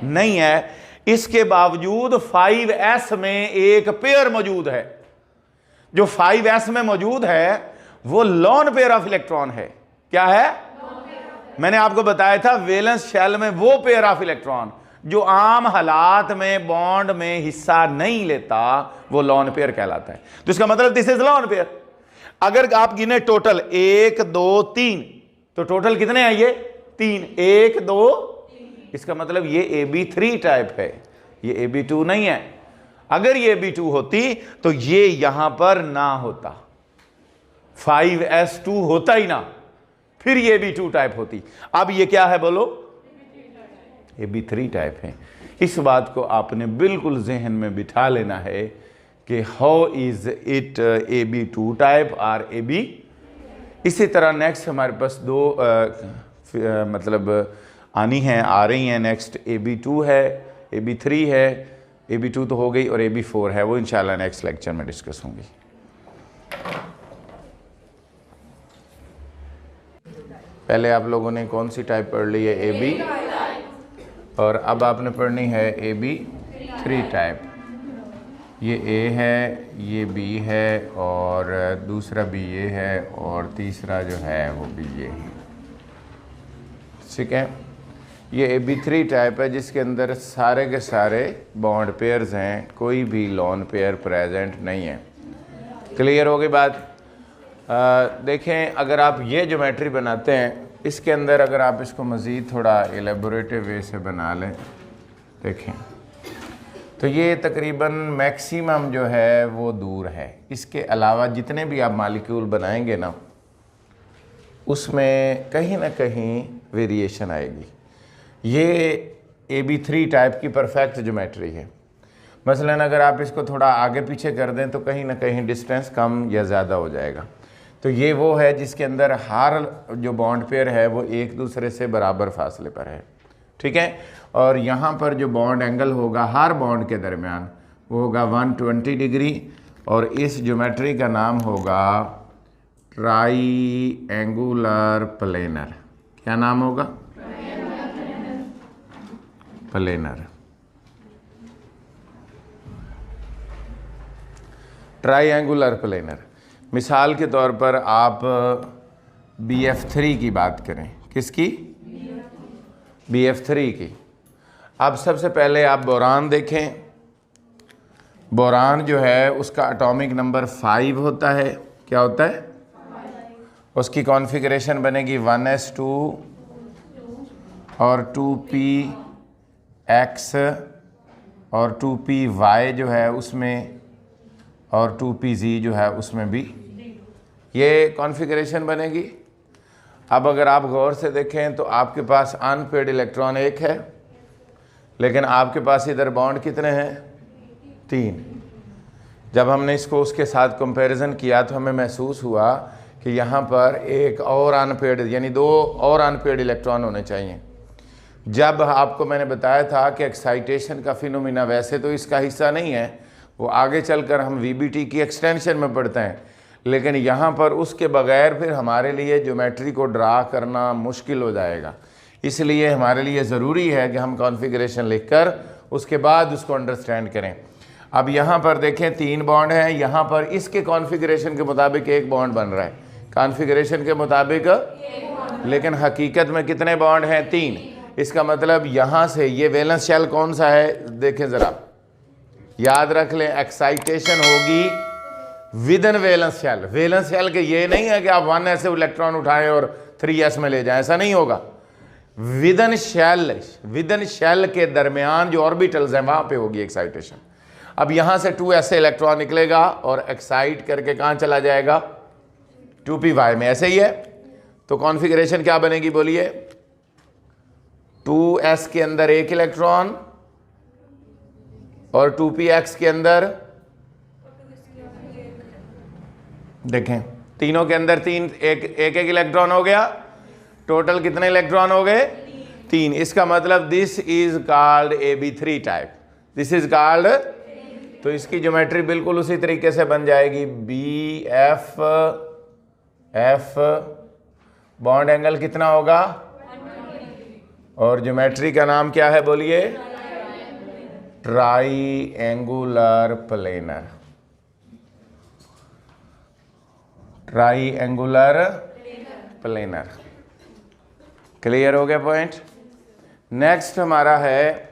नहीं है। इसके बावजूद 5s में एक पेयर मौजूद है। जो 5s में मौजूद है वो लॉन पेयर ऑफ इलेक्ट्रॉन है। क्या है? मैंने आपको बताया था वैलेंस शेल में वो पेयर ऑफ इलेक्ट्रॉन जो आम हालात में बॉन्ड में हिस्सा नहीं लेता वो लॉन पेयर कहलाता है। तो इसका मतलब दिस इज लॉन पेयर। अगर आप गिने टोटल 1 2 3 तो टोटल कितने हैं? ये 3। 1 2, इसका मतलब ये AB3 टाइप है, ये AB2 नहीं है। अगर ये AB2 होती तो ये यहां पर ना होता, 5s2 होता ही ना, फिर ये AB2 टाइप होती। अब ये क्या है बोलो? AB3 टाइप है। इस बात को आपने बिल्कुल जहन में बिठा लेना है कि how is it AB2 type और AB। इसी तरह नेक्स्ट हमारे पास 2 मतलब आनी हैं, आ रही हैं। नेक्स्ट AB2 है, AB3 है, AB2 तो हो गई और AB4 है, वो इंशाल्लाह नेक्स्ट लेक्चर में डिस्कस होंगी। पहले आप लोगों ने कौन सी टाइप पढ़ ली है? AB। और अब आपने पढ़नी है AB3 टाइप। ये A है, ये B है और दूसरा भी ये है और तीसरा जो है वो भी ये है। ठीक है, ये AB3 टाइप है जिसके अंदर सारे के सारे बॉन्ड पेयर्स हैं, कोई भी लॉन पेयर प्रेजेंट नहीं है। क्लियर हो गई बात? देखें, अगर आप ये ज्योमेट्री बनाते हैं, इसके अंदर अगर आप इसको मज़ीद थोड़ा एलेबोरेटिव वे से बना लें, देखें तो ये तकरीबन मैक्सिमम जो है वो दूर है। इसके अलावा जितने भी आप मालिक्यूल बनाएंगे ना उसमें कहीं ना कहीं वेरिएशन आएगी। ये AB3 टाइप की परफेक्ट ज्योमेट्री है। मसलन अगर आप इसको थोड़ा आगे पीछे कर दें तो कहीं ना कहीं डिस्टेंस कम या ज़्यादा हो जाएगा। तो ये वो है जिसके अंदर हर जो बॉन्ड पेयर है वो एक दूसरे से बराबर फासले पर है, ठीक है। और यहाँ पर जो बॉन्ड एंगल होगा हर बॉन्ड के दरमियान वो होगा 120 डिग्री, और इस ज्योमेट्री का नाम होगा ट्राईएंगुलर प्लेनर। क्या नाम होगा? प्लेनर। Triangular planar. मिसाल के तौर पर आप BF3 की बात करें। किसकी? BF3 की। अब सबसे पहले आप बोरान देखें। बोरान जो है उसका एटॉमिक नंबर 5 होता है। क्या होता है? उसकी कॉन्फ़िगरेशन बनेगी 1s2 और 2px और 2py जो है उसमें, और 2pz जो है उसमें भी ये कॉन्फ़िगरेशन बनेगी। अब अगर आप गौर से देखें तो आपके पास अनपेड इलेक्ट्रॉन 1 है, लेकिन आपके पास इधर बॉन्ड कितने हैं? 3। जब हमने इसको उसके साथ कंपैरिजन किया तो हमें महसूस हुआ कि यहाँ पर एक और अनपेड, यानी 2 और अनपेड इलेक्ट्रॉन होने चाहिए। जब आपको मैंने बताया था कि एक्साइटेशन का फिनोमिना वैसे तो इसका हिस्सा नहीं है, वो आगे चलकर हम VBT की एक्सटेंशन में पढ़ते हैं, लेकिन यहाँ पर उसके बगैर फिर हमारे लिए ज्योमेट्री को ड्रा करना मुश्किल हो जाएगा। इसलिए हमारे लिए ज़रूरी है कि हम कॉन्फ़िगरेशन लिखकर उसके बाद उसको अंडरस्टैंड करें। अब यहाँ पर देखें 3 बॉन्ड हैं, यहाँ पर इसके कॉन्फ़िगरेशन के मुताबिक 1 बॉन्ड बन रहा है, कॉन्फ़िगरेशन के मुताबिक, लेकिन हकीकत में कितने बॉन्ड हैं? 3। इसका मतलब यहाँ से ये वैलेंस शेल कौन सा है देखें ज़रा, याद रख लें, एक्साइटेशन होगी within valence shell. Valence shell के ये नहीं है कि आप 1s से इलेक्ट्रॉन उठाएं और 3s में ले जाएं, ऐसा नहीं होगा। विद इन शेल के दरमियान जो ऑर्बिटल्स हैं वहां पे होगी एक्साइटेशन। अब यहां से 2s से इलेक्ट्रॉन निकलेगा और एक्साइट करके कहां चला जाएगा? 2py में। ऐसे ही है तो कॉन्फ़िगरेशन क्या बनेगी बोलिए? 2s के अंदर 1 इलेक्ट्रॉन और 2px के अंदर, देखें तीनों के अंदर एक इलेक्ट्रॉन हो गया। टोटल कितने इलेक्ट्रॉन हो गए? 3। इसका मतलब this is called AB3 type. This is called, तो इसकी ज्योमेट्री बिल्कुल उसी तरीके से बन जाएगी। BF बॉन्ड एंगल कितना होगा? और ज्योमेट्री का नाम क्या है बोलिए? Triangular planar. Triangular planar. Clear हो गया पॉइंट? नेक्स्ट हमारा है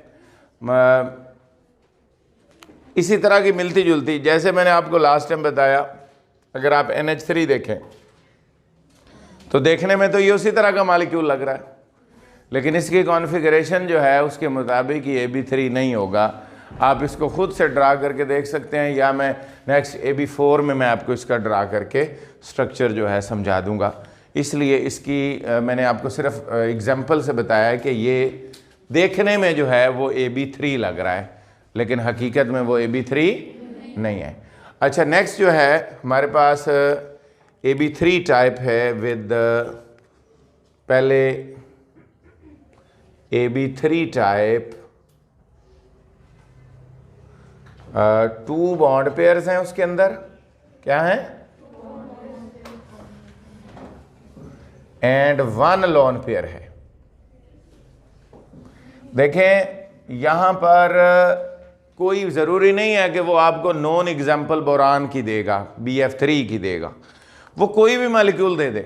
इसी तरह की मिलती जुलती, जैसे मैंने आपको लास्ट टाइम बताया, अगर आप NH3 देखें तो देखने में तो ये उसी तरह का मॉलिक्यूल लग रहा है, लेकिन इसकी कॉन्फ़िगरेशन जो है उसके मुताबिक ये AB3 नहीं होगा। आप इसको खुद से ड्रा करके देख सकते हैं, या मैं नेक्स्ट AB4 में मैं आपको इसका ड्रा करके स्ट्रक्चर जो है समझा दूंगा। इसलिए इसकी मैंने आपको सिर्फ एग्जांपल से बताया है कि ये देखने में जो है वो AB3 लग रहा है, लेकिन हकीकत में वो AB3 नहीं है। अच्छा, नेक्स्ट जो है हमारे पास AB3 टाइप है विद, पहले AB3 टाइप 2 बॉन्ड पेयर्स हैं उसके अंदर। क्या है? एंड 1 लोन पेयर है। देखें यहां पर कोई ज़रूरी नहीं है कि वो आपको नॉन एग्जाम्पल बोरान की देगा, BF3 की देगा, वो कोई भी मालिक्यूल दे दे,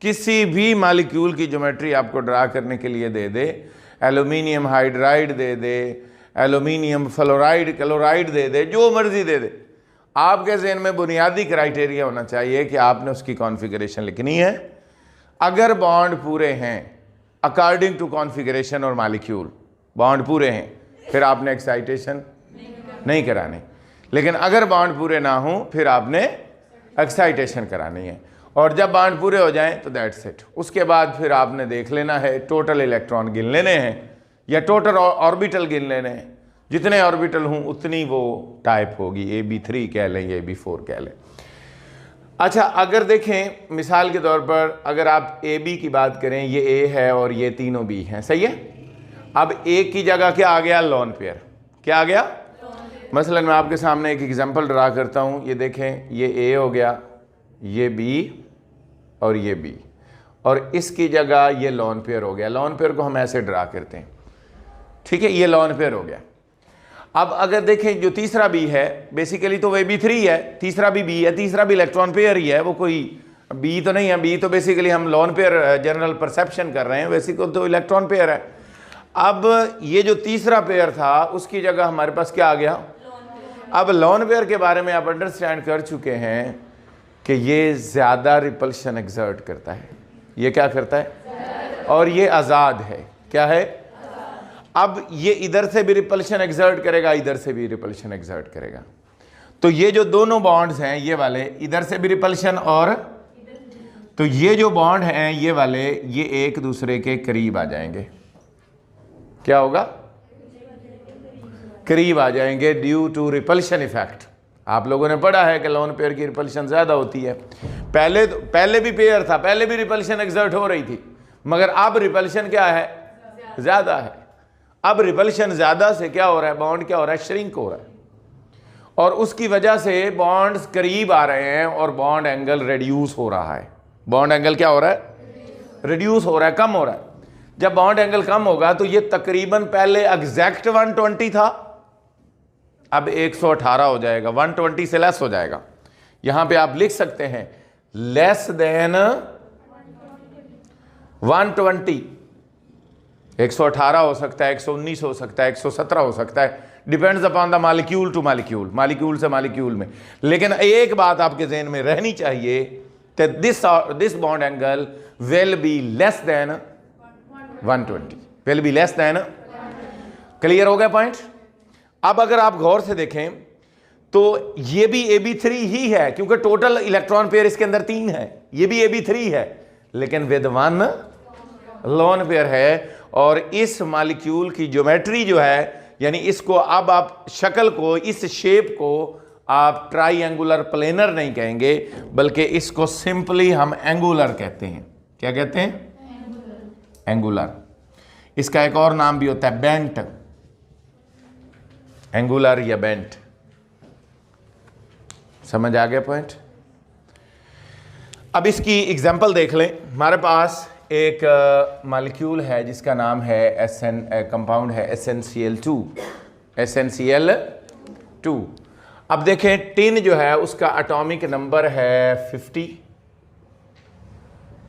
किसी भी मालिक्यूल की ज्योमेट्री आपको ड्रा करने के लिए दे दे। एल्यूमिनियम हाइड्राइड दे दे, एल्यूमिनियम फ्लोराइड क्लोराइड दे दे, जो मर्जी दे दे, आपके ज़हन में बुनियादी क्राइटेरिया होना चाहिए कि आपने उसकी कॉन्फ़िगरेशन लिखनी है। अगर बॉन्ड पूरे हैं अकॉर्डिंग टू कॉन्फ़िगरेशन और मालिक्यूल, बॉन्ड पूरे हैं, फिर आपने एक्साइटेशन नहीं करानी, लेकिन अगर बॉन्ड पूरे ना हो फिर आपने एक्साइटेशन करानी है। और जब बॉन्ड पूरे हो जाएं तो दैट्स इट। उसके बाद फिर आपने देख लेना है, टोटल इलेक्ट्रॉन गिन लेने हैं या टोटल ऑर्बिटल गिन लेने हैं। जितने ऑर्बिटल हों उतनी वो टाइप होगी, AB3 कह लें या AB4 कह लें। अच्छा, अगर देखें मिसाल के तौर पर, अगर आप AB की बात करें, ये A है और ये तीनों B हैं, सही है। अब A की जगह क्या आ गया? Lone pair. क्या आ गया? मसलन मैं आपके सामने एक एग्जांपल ड्रा करता हूँ। ये देखें, ये A हो गया, ये B और ये B, और इसकी जगह ये लोन पेयर हो गया। लोन पेयर को हम ऐसे ड्रा करते हैं, ठीक है, ये लोन पेयर हो गया। अब अगर देखें जो तीसरा B है, बेसिकली तो वो AB3 है, तीसरा भी B है, तीसरा भी इलेक्ट्रॉन पेयर ही है, वो कोई B तो नहीं है। B तो बेसिकली हम लोन पेयर जनरल परसेप्शन कर रहे हैं, बेसिकली तो इलेक्ट्रॉन पेयर है। अब ये जो तीसरा पेयर था उसकी जगह हमारे पास क्या आ गया? अब लोन पेयर के बारे में आप अंडरस्टैंड कर चुके हैं कि ये ज़्यादा रिपल्शन एक्सर्ट करता है। ये क्या करता है? और ये आज़ाद है। क्या है? अब ये इधर से भी रिपल्शन एक्सर्ट करेगा, इधर से भी रिपल्शन एक्सर्ट करेगा। तो ये जो दोनों बॉन्ड्स हैं, ये वाले इधर से भी रिपल्शन, और तो ये जो बॉन्ड हैं ये वाले, ये एक दूसरे के करीब आ जाएंगे। क्या होगा? करीब आ जाएंगे ड्यू टू रिपल्शन इफेक्ट। आप लोगों ने पढ़ा है कि लोन पेयर की रिपल्शन ज्यादा होती है। पहले भी पेयर था, पहले भी रिपल्शन एक्सर्ट हो रही थी, मगर अब रिपल्शन क्या है? ज्यादा है। अब रिपल्शन ज्यादा से क्या हो रहा है? बॉन्ड क्या हो रहा है? श्रिंक हो रहा है, और उसकी वजह से बॉन्ड्स करीब आ रहे हैं और बॉन्ड एंगल रिड्यूस हो रहा है। बॉन्ड एंगल क्या हो रहा है? रिड्यूस हो रहा है, कम हो रहा है। जब बॉन्ड एंगल कम होगा तो ये तकरीबन पहले एग्जैक्ट 120 था, अब 118 हो जाएगा, 120 से लेस हो जाएगा। यहां पे आप लिख सकते हैं लेस देन 120। 118 हो सकता है, 119 हो सकता है, 117 हो सकता है, depends upon the molecule two molecule, molecule से मॉलिक्यूल में। लेकिन एक बात आपके ज़हन में रहनी चाहिए कि this bond angle will be less than 120, will be less than. Clear हो गया पॉइंट? अब अगर आप गौर से देखें तो ये भी AB3 ही है, क्योंकि टोटल इलेक्ट्रॉन पेयर इसके अंदर 3 है। ये भी AB3 है, लेकिन विद 1 लोन पेयर है। और इस मॉलिक्यूल की ज्योमेट्री जो है, यानी इसको अब आप शक्ल को, इस शेप को आप ट्राइएंगुलर प्लेनर नहीं कहेंगे, बल्कि इसको सिंपली हम एंगुलर कहते हैं। क्या कहते हैं? एंगुलर। इसका एक और नाम भी होता है बेंट, एंगुलर या बेंट। समझ आ गया पॉइंट? अब इसकी एग्जांपल देख लें। हमारे पास एक मॉलिक्यूल है जिसका नाम है कंपाउंड है SnCl2, SnCl2। अब देखें टिन जो है उसका एटॉमिक नंबर है 50,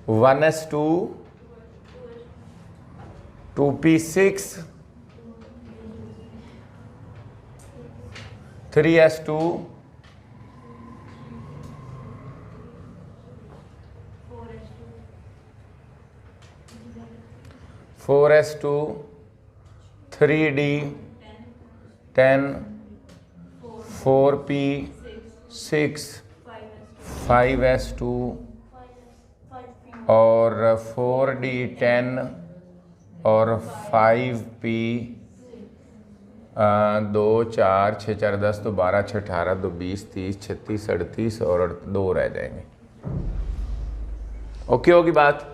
1s2, 2p6, 3s2, 4s2, 3d, 10, 4p6, 5s2 और 4d10 और 5p 2, 4, 6, 4, 10, तो 12, 6, 18, 2, 20, 30, 36, 38 और 2 रह जाएंगे। ओके होगी बात?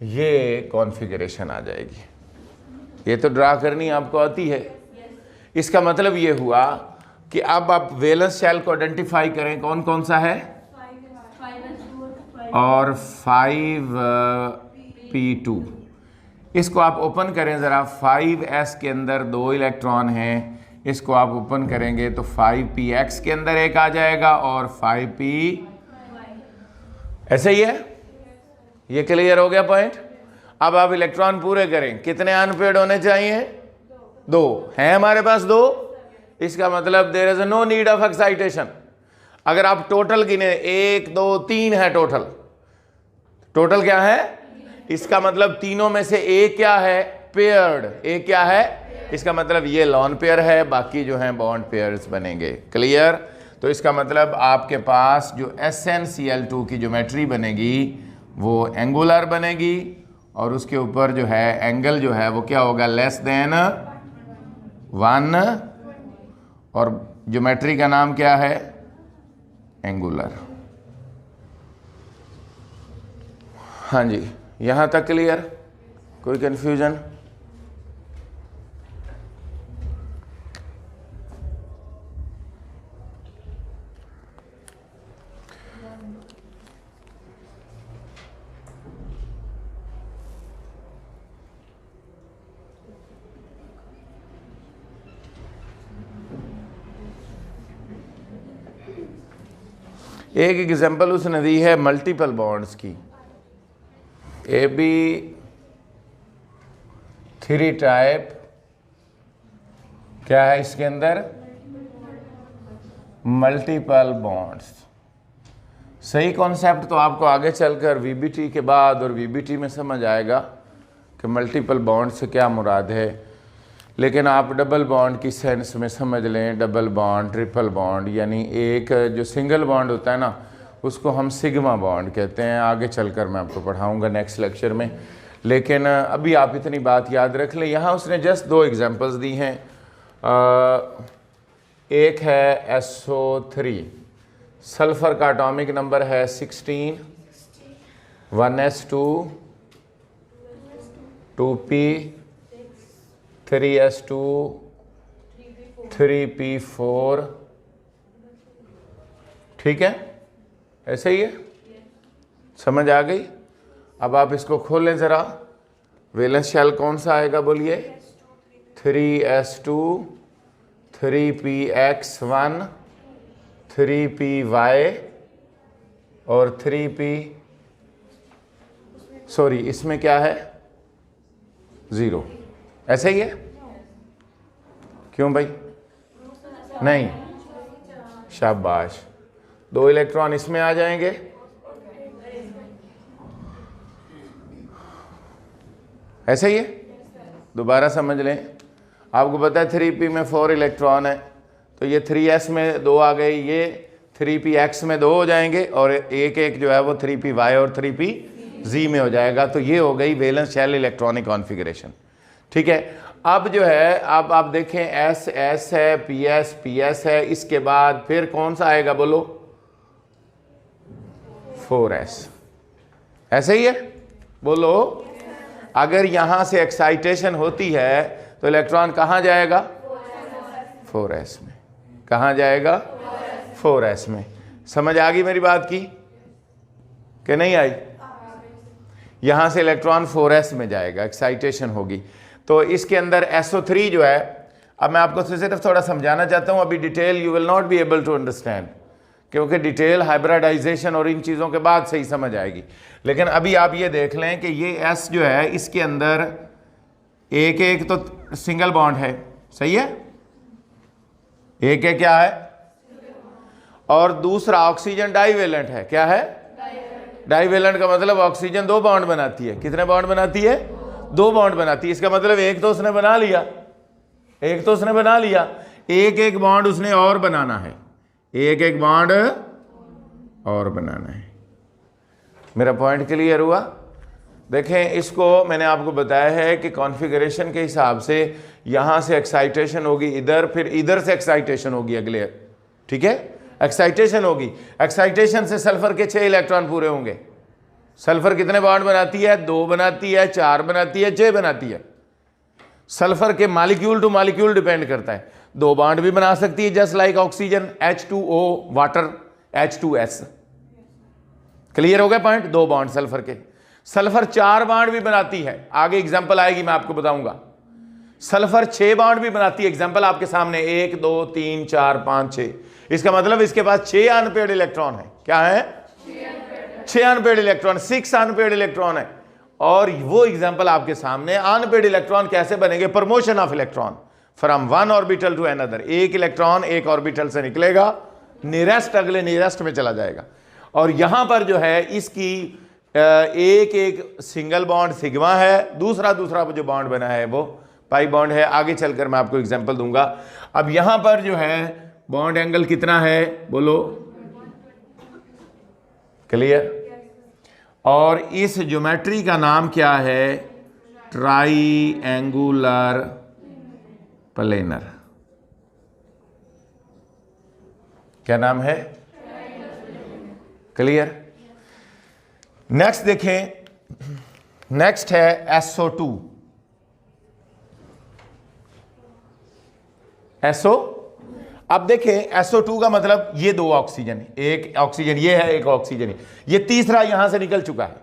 ये कॉन्फ़िगरेशन आ जाएगी। ये तो ड्रा करनी आपको आती है। इसका मतलब ये हुआ कि अब आप वैलेंस शेल को आइडेंटिफाई करें, कौन कौन सा है, और 5p2। इसको आप ओपन करें ज़रा। 5s के अंदर 2 इलेक्ट्रॉन हैं, इसको आप ओपन करेंगे तो 5px के अंदर एक आ जाएगा और 5p, ऐसे ही है। ये क्लियर हो गया पॉइंट? अब आप इलेक्ट्रॉन पूरे करें, कितने अनपेड होने चाहिए? 2 हैं हमारे पास, 2। इसका मतलब there is no need of excitation. अगर आप टोटल गिने 1, 2, 3 है टोटल। टोटल क्या है? इसका मतलब तीनों में से एक क्या है? पेयर्ड। एक क्या है? इसका मतलब ये लॉन पेयर है, बाकी जो है बॉन्ड पेयर्स बनेंगे। क्लियर? तो इसका मतलब आपके पास जो SnCl2 की ज्योमेट्री बनेगी वो एंगुलर बनेगी और उसके ऊपर जो है एंगल जो है वो क्या होगा, लेस देन 1, और ज्योमेट्री का नाम क्या है, एंगुलर। हाँ जी, यहाँ तक क्लियर, कोई कंफ्यूजन? एक एग्जांपल उसने दी है मल्टीपल बॉन्ड्स की, AB3 टाइप, क्या है इसके अंदर, मल्टीपल बॉन्ड्स। सही कॉन्सेप्ट तो आपको आगे चलकर VBT के बाद और VBT में समझ आएगा कि मल्टीपल बॉन्ड से क्या मुराद है, लेकिन आप डबल बॉन्ड की सेंस में समझ लें, डबल बॉन्ड, ट्रिपल बॉन्ड, यानी एक जो सिंगल बॉन्ड होता है ना उसको हम सिग्मा बॉन्ड कहते हैं। आगे चलकर मैं आपको पढ़ाऊंगा नेक्स्ट लेक्चर में, लेकिन अभी आप इतनी बात याद रख लें। यहाँ उसने जस्ट 2 एग्जांपल्स दी हैं। एक है SO3, सल्फ़र का एटॉमिक नंबर है 16, 1s2, 2p, 3s2, 3p4, ठीक है, ऐसे ही है, समझ आ गई? अब आप इसको खोलें ज़रा, वैलेंस शेल कौन सा आएगा बोलिए, 3s2, 3px1, 3py और 3p, सॉरी इसमें क्या है, 0, ऐसे ही है। क्यों भाई, नहीं, शाबाश, 2 इलेक्ट्रॉन इसमें आ जाएंगे, ऐसे ही है। दोबारा समझ लें, आपको पता है 3p में 4 इलेक्ट्रॉन है, तो ये 3s में 2 आ गए, ये 3px में 2 हो जाएंगे और एक एक जो है वो 3py और 3pz में हो जाएगा। तो ये हो गई वैलेंस शेल इलेक्ट्रॉनिक कॉन्फ़िगरेशन, ठीक है। अब जो है, अब आप देखें S है, PS है, इसके बाद फिर कौन सा आएगा बोलो, 4s, ऐसे ही है, बोलो। अगर यहां से एक्साइटेशन होती है तो इलेक्ट्रॉन कहां जाएगा, 4s में। कहां जाएगा, 4s में। समझ आ गई मेरी बात की कि नहीं आई? यहां से इलेक्ट्रॉन 4s में जाएगा, एक्साइटेशन होगी। तो इसके अंदर SO3 जो है, अब मैं आपको सिर्फ थोड़ा समझाना चाहता हूं, अभी detail you will not be able to understand, क्योंकि डिटेल हाइब्रिडाइजेशन और इन चीज़ों के बाद सही समझ आएगी। लेकिन अभी आप ये देख लें कि ये S जो है, इसके अंदर एक एक तो सिंगल बॉन्ड है, सही है, एक एक क्या है, और दूसरा ऑक्सीजन डाइवेलेंट है। क्या है, डाइवेलेंट का मतलब ऑक्सीजन 2 बॉन्ड बनाती है। कितने बॉन्ड बनाती है, 2 बॉन्ड बनाती है। इसका मतलब एक तो उसने बना लिया, एक तो उसने बना लिया, एक एक बॉन्ड उसने और बनाना है, एक एक बॉन्ड और बनाना है। मेरा पॉइंट क्लियर हुआ? देखें, इसको मैंने आपको बताया है कि कॉन्फ़िगरेशन के हिसाब से यहाँ से एक्साइटेशन होगी इधर, फिर इधर से एक्साइटेशन होगी अगले, ठीक है, एक्साइटेशन होगी। एक्साइटेशन से सल्फर के 6 इलेक्ट्रॉन पूरे होंगे। सल्फर कितने बॉन्ड बनाती है, 2 बनाती है, 4 बनाती है, 6 बनाती है। सल्फर के मॉलिक्यूल टू मॉलिक्यूल डिपेंड करता है, 2 बॉन्ड भी बना सकती है, just like oxygen, H2O, water, H2S। Clear हो गया पॉइंट? 2 बॉन्ड सल्फर के। सल्फर 4 बॉन्ड भी बनाती है, आगे एग्जांपल आएगी, मैं आपको बताऊंगा। सल्फर 6 बॉन्ड भी बनाती है, एग्जांपल आपके सामने, 1 2 3 4 5 6। इसका मतलब इसके पास 6 अनपेयर्ड इलेक्ट्रॉन है। क्या है, 6 अनपेयर्ड इलेक्ट्रॉन, 6 अनपेयर्ड इलेक्ट्रॉन है। और वो एग्जांपल आपके सामने, अनपेयर्ड इलेक्ट्रॉन कैसे बनेंगे, promotion of electron from one orbital to another. एक इलेक्ट्रॉन एक ऑर्बिटल से निकलेगा, नियरेस्ट अगले नियरेस्ट में चला जाएगा। और यहां पर जो है इसकी एक एक सिंगल बॉन्ड सिग्मा है, दूसरा जो बॉन्ड बना है वो पाई बॉन्ड है। आगे चलकर मैं आपको एग्जांपल दूंगा। अब यहां पर जो है बॉन्ड एंगल कितना है बोलो, क्लियर। और इस ज्योमेट्री का नाम क्या है, ट्राईएंगुलर प्लेनर। क्या नाम है, क्लियर। नेक्स्ट देखें, नेक्स्ट है SO2। SO, अब देखें SO2 का मतलब ये दो ऑक्सीजन, एक ऑक्सीजन ये है, एक ऑक्सीजन ये तीसरा यहां से निकल चुका है।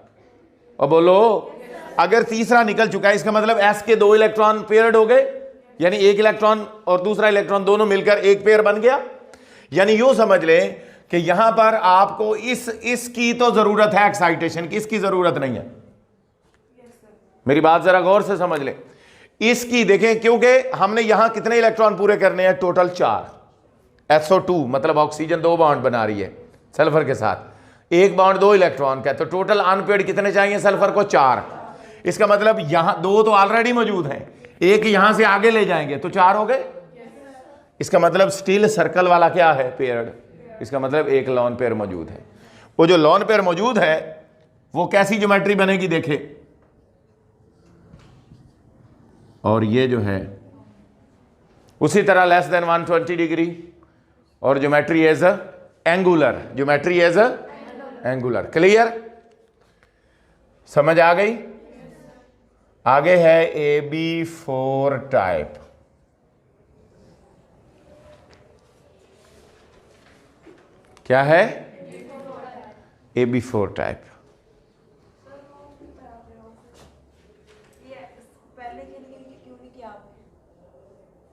और बोलो अगर तीसरा निकल चुका है इसका मतलब S के दो इलेक्ट्रॉन पेयर्ड हो गए, यानी एक इलेक्ट्रॉन और दूसरा इलेक्ट्रॉन दोनों मिलकर एक पेयर बन गया। यानी यूं समझ लें कि यहां पर आपको इसकी तो जरूरत है एक्साइटेशन की, इसकी जरूरत नहीं है। मेरी बात जरा गौर से समझ ले, इसकी देखें, क्योंकि हमने यहां कितने इलेक्ट्रॉन पूरे करने हैं, टोटल 4। SO2 मतलब ऑक्सीजन 2 बॉन्ड बना रही है सल्फर के साथ, एक बॉन्ड 2 इलेक्ट्रॉन का, तो टोटल अनपेयर्ड कितने चाहिए सल्फर को, 4। इसका मतलब यहां 2 तो ऑलरेडी मौजूद हैं, एक यहां से आगे ले जाएंगे तो 4 हो गए। इसका मतलब स्टिल सर्कल वाला क्या है, पेयर्ड। इसका मतलब एक लॉन पेयर मौजूद है। वो जो लॉन पेयर मौजूद है वो कैसी ज्योमेट्री बनेगी देखे, और ये जो है उसी तरह लेस देन 120 डिग्री, और geometry as angular, geometry as angular. Clear, समझ आ गई। आगे है AB4 टाइप। क्या है, AB4 टाइप।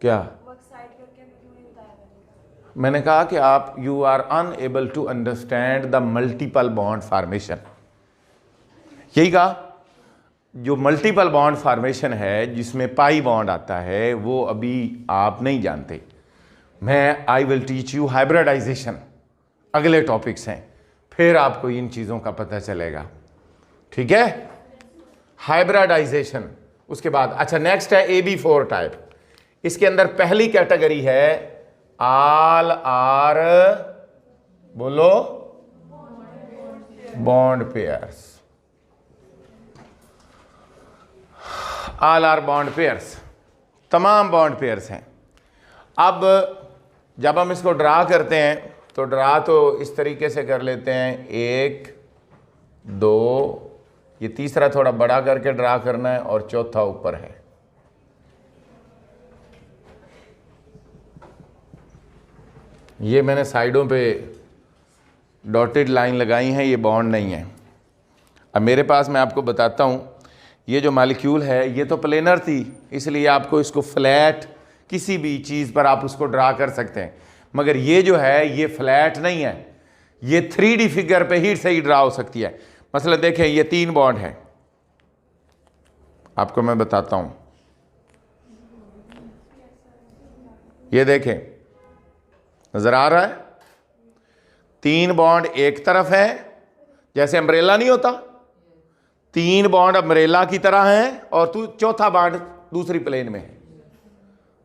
क्या मैंने कहा कि आप you are unable to understand the multiple bond formation, यही कहा। जो मल्टीपल बॉन्ड फॉर्मेशन है जिसमें पाई बॉन्ड आता है वो अभी आप नहीं जानते। मैं I will teach you hybridization, अगले टॉपिक्स हैं, फिर आपको इन चीज़ों का पता चलेगा, ठीक है। हाइब्रिडाइजेशन उसके बाद। अच्छा नेक्स्ट है AB4 टाइप। इसके अंदर पहली कैटेगरी है ऑल आर, बोलो, bond pairs. All are bond pairs, तमाम बॉन्ड पेयर्स हैं। अब जब हम इसको ड्रा करते हैं तो ड्रा तो इस तरीके से कर लेते हैं, 1 2, ये तीसरा थोड़ा बड़ा करके ड्रा करना है, और चौथा ऊपर है। ये मैंने साइडों पे डॉटेड लाइन लगाई हैं, ये बॉन्ड नहीं है। अब मेरे पास, मैं आपको बताता हूँ, ये जो मॉलिक्यूल है ये तो प्लेनर थी, इसलिए आपको इसको फ्लैट किसी भी चीज़ पर आप उसको ड्रा कर सकते हैं, मगर ये जो है ये फ्लैट नहीं है, ये 3D फिगर पे ही सही ड्रा हो सकती है। मसलन देखें, ये 3 बॉन्ड है, आपको मैं बताता हूं। ये देखें, नजर आ रहा है, 3 बॉन्ड एक तरफ है, जैसे अम्ब्रेला नहीं होता, 3 बॉन्ड अम्ब्रेला की तरह है, और चौथा बॉन्ड दूसरी प्लेन में है।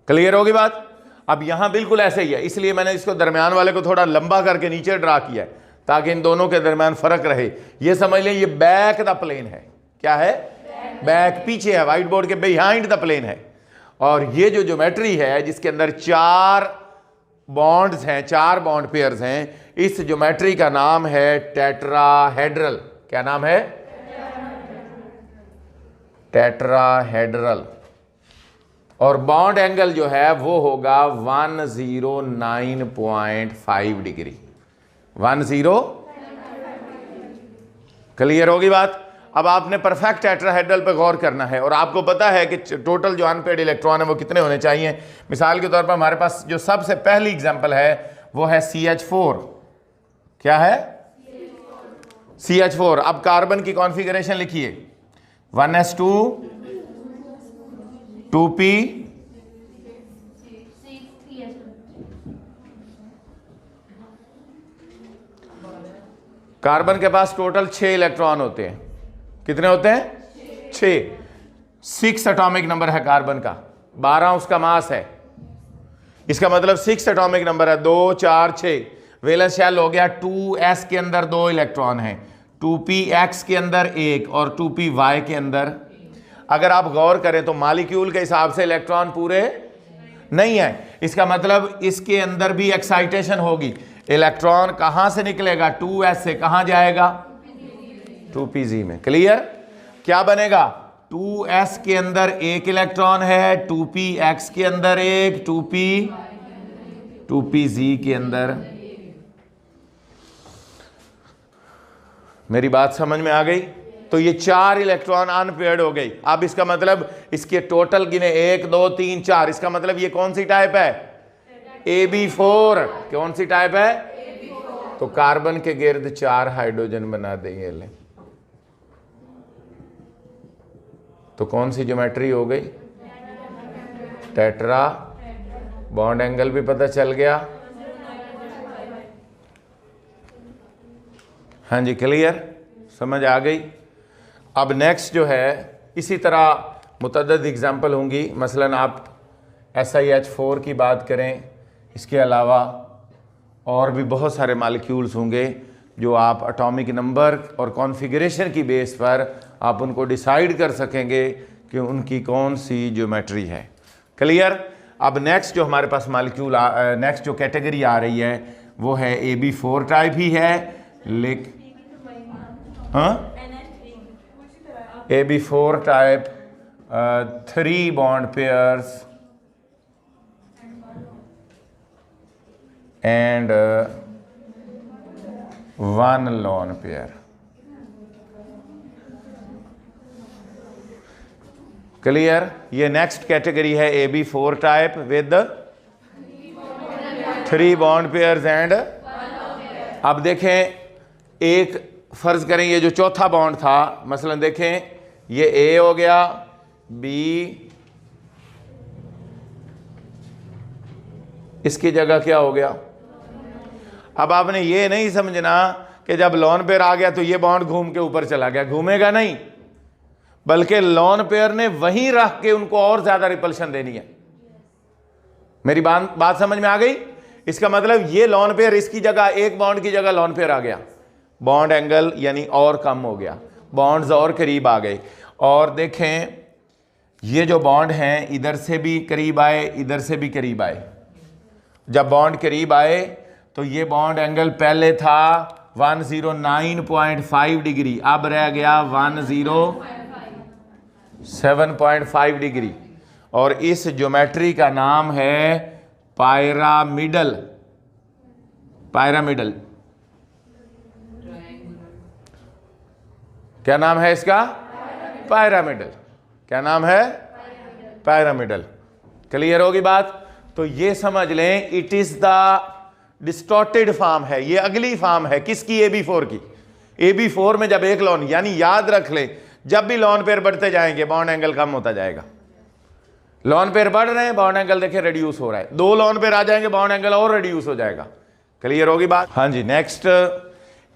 क्लियर होगी बात। अब यहां बिल्कुल ऐसे ही है, इसलिए मैंने इसको दरमियान वाले को थोड़ा लंबा करके नीचे ड्रा किया है ताकि इन दोनों के दरमियान फर्क रहे। ये समझ लें, ये बैक द प्लेन है। क्या है, बैक, पीछे है, व्हाइट बोर्ड के बिहाइंड द प्लेन है। और ये जो ज्योमेट्री है जिसके अंदर 4 बॉन्ड्स हैं, 4 बॉन्ड पेयर्स हैं, इस ज्योमेट्री का नाम है टेट्राहेड्रल। क्या नाम है, टेट्राहेड्रल। और बॉन्ड एंगल जो है वो होगा 109.5 डिग्री, 10। क्लियर होगी बात। अब आपने परफेक्ट टेट्राहेड्रल पे गौर करना है, और आपको पता है कि टोटल जो अनपेयर्ड इलेक्ट्रॉन है वो कितने होने चाहिए। मिसाल के तौर पर हमारे पास जो सबसे पहली एग्जांपल है वो है CH4। क्या है, CH4। अब कार्बन की कॉन्फ़िगरेशन लिखिए, 1s2 2p, कार्बन के पास टोटल 6 इलेक्ट्रॉन होते हैं। कितने होते हैं, 6 एटॉमिक नंबर है कार्बन का, 12 उसका मास है। इसका मतलब 6 एटॉमिक नंबर है, 2 4 6। वैलेंस शेल हो गया, 2s के अंदर 2 इलेक्ट्रॉन है, 2px के अंदर 1 और 2py के अंदर। अगर आप गौर करें तो मॉलिक्यूल के हिसाब से इलेक्ट्रॉन पूरे नहीं है, इसका मतलब इसके अंदर भी एक्साइटेशन होगी। इलेक्ट्रॉन कहां से निकलेगा? 2s से कहां जाएगा? 2pz में। क्लियर? क्या बनेगा? 2s के अंदर 1 इलेक्ट्रॉन है, 2px के अंदर 1, 2pz के अंदर। मेरी बात समझ में आ गई? तो ये 4 इलेक्ट्रॉन अनपेयर्ड हो गई। अब इसका मतलब इसके टोटल गिने 1 2 3 4, इसका मतलब ये कौन सी टाइप है? AB4। कौन सी टाइप है? तो कार्बन के गिर्द 4 हाइड्रोजन बना देंगे। ले तो कौन सी ज्योमेट्री हो गई? टेट्रा। बॉन्ड एंगल भी पता चल गया। हाँ जी, क्लियर? समझ आ गई? अब नेक्स्ट जो है, इसी तरह मुतअद्दिद एग्जाम्पल होंगी। मसलन आप SiH4 की बात करें, इसके अलावा और भी बहुत सारे मालिक्यूल्स होंगे जो आप एटॉमिक नंबर और कॉन्फ़िगरेशन की बेस पर आप उनको डिसाइड कर सकेंगे कि उनकी कौन सी ज्योमेट्री है। क्लियर? अब नेक्स्ट जो हमारे पास मालिक्यूल नेक्स्ट जो कैटेगरी आ रही है वो है AB4 टाइप ही है, लेकिन हाँ AB4 type 3 bond pairs and 1 lone pair. Clear? ये नेक्स्ट कैटेगरी है AB4 type with 3 bond pairs and. अब देखें, एक फर्ज करें ये जो चौथा बॉन्ड था, मसलन देखें ये A हो गया, B, इसकी जगह क्या हो गया? अब आपने ये नहीं समझना कि जब लोन पेयर आ गया तो ये बॉन्ड घूम के ऊपर चला गया, घूमेगा नहीं, बल्कि लोन पेयर ने वहीं रख के उनको और ज्यादा रिपल्शन देनी है। मेरी बात समझ में आ गई? इसका मतलब ये लोन पेयर इसकी जगह, एक बॉन्ड की जगह लोन पेयर आ गया, बॉन्ड एंगल यानी और कम हो गया, बॉन्ड्स और करीब आ गए। और देखें ये जो बॉन्ड हैं इधर से भी करीब आए, इधर से भी करीब आए। जब बॉन्ड करीब आए तो ये बॉन्ड एंगल पहले था 109.5 डिग्री, अब रह गया 107.5 डिग्री। और इस ज्योमेट्री का नाम है पायरामिडल। पायरामिडल क्या नाम है इसका? पायरामिडल। क्या नाम है? पायरामिडल। क्लियर होगी बात? तो ये समझ लें, it is the distorted form है, ये अगली फॉर्म है किसकी? AB4 की। AB4 में जब एक लोन, यानी याद रख ले, जब भी लोन पेयर बढ़ते जाएंगे बॉन्ड एंगल कम होता जाएगा। लोन पेयर बढ़ रहे हैं, बॉन्ड एंगल देखिए रिड्यूस हो रहा है, 2 लोन पेयर आ जाएंगे बॉन्ड एंगल और रिड्यूस हो जाएगा। क्लियर होगी बात? हाँ जी। नेक्स्ट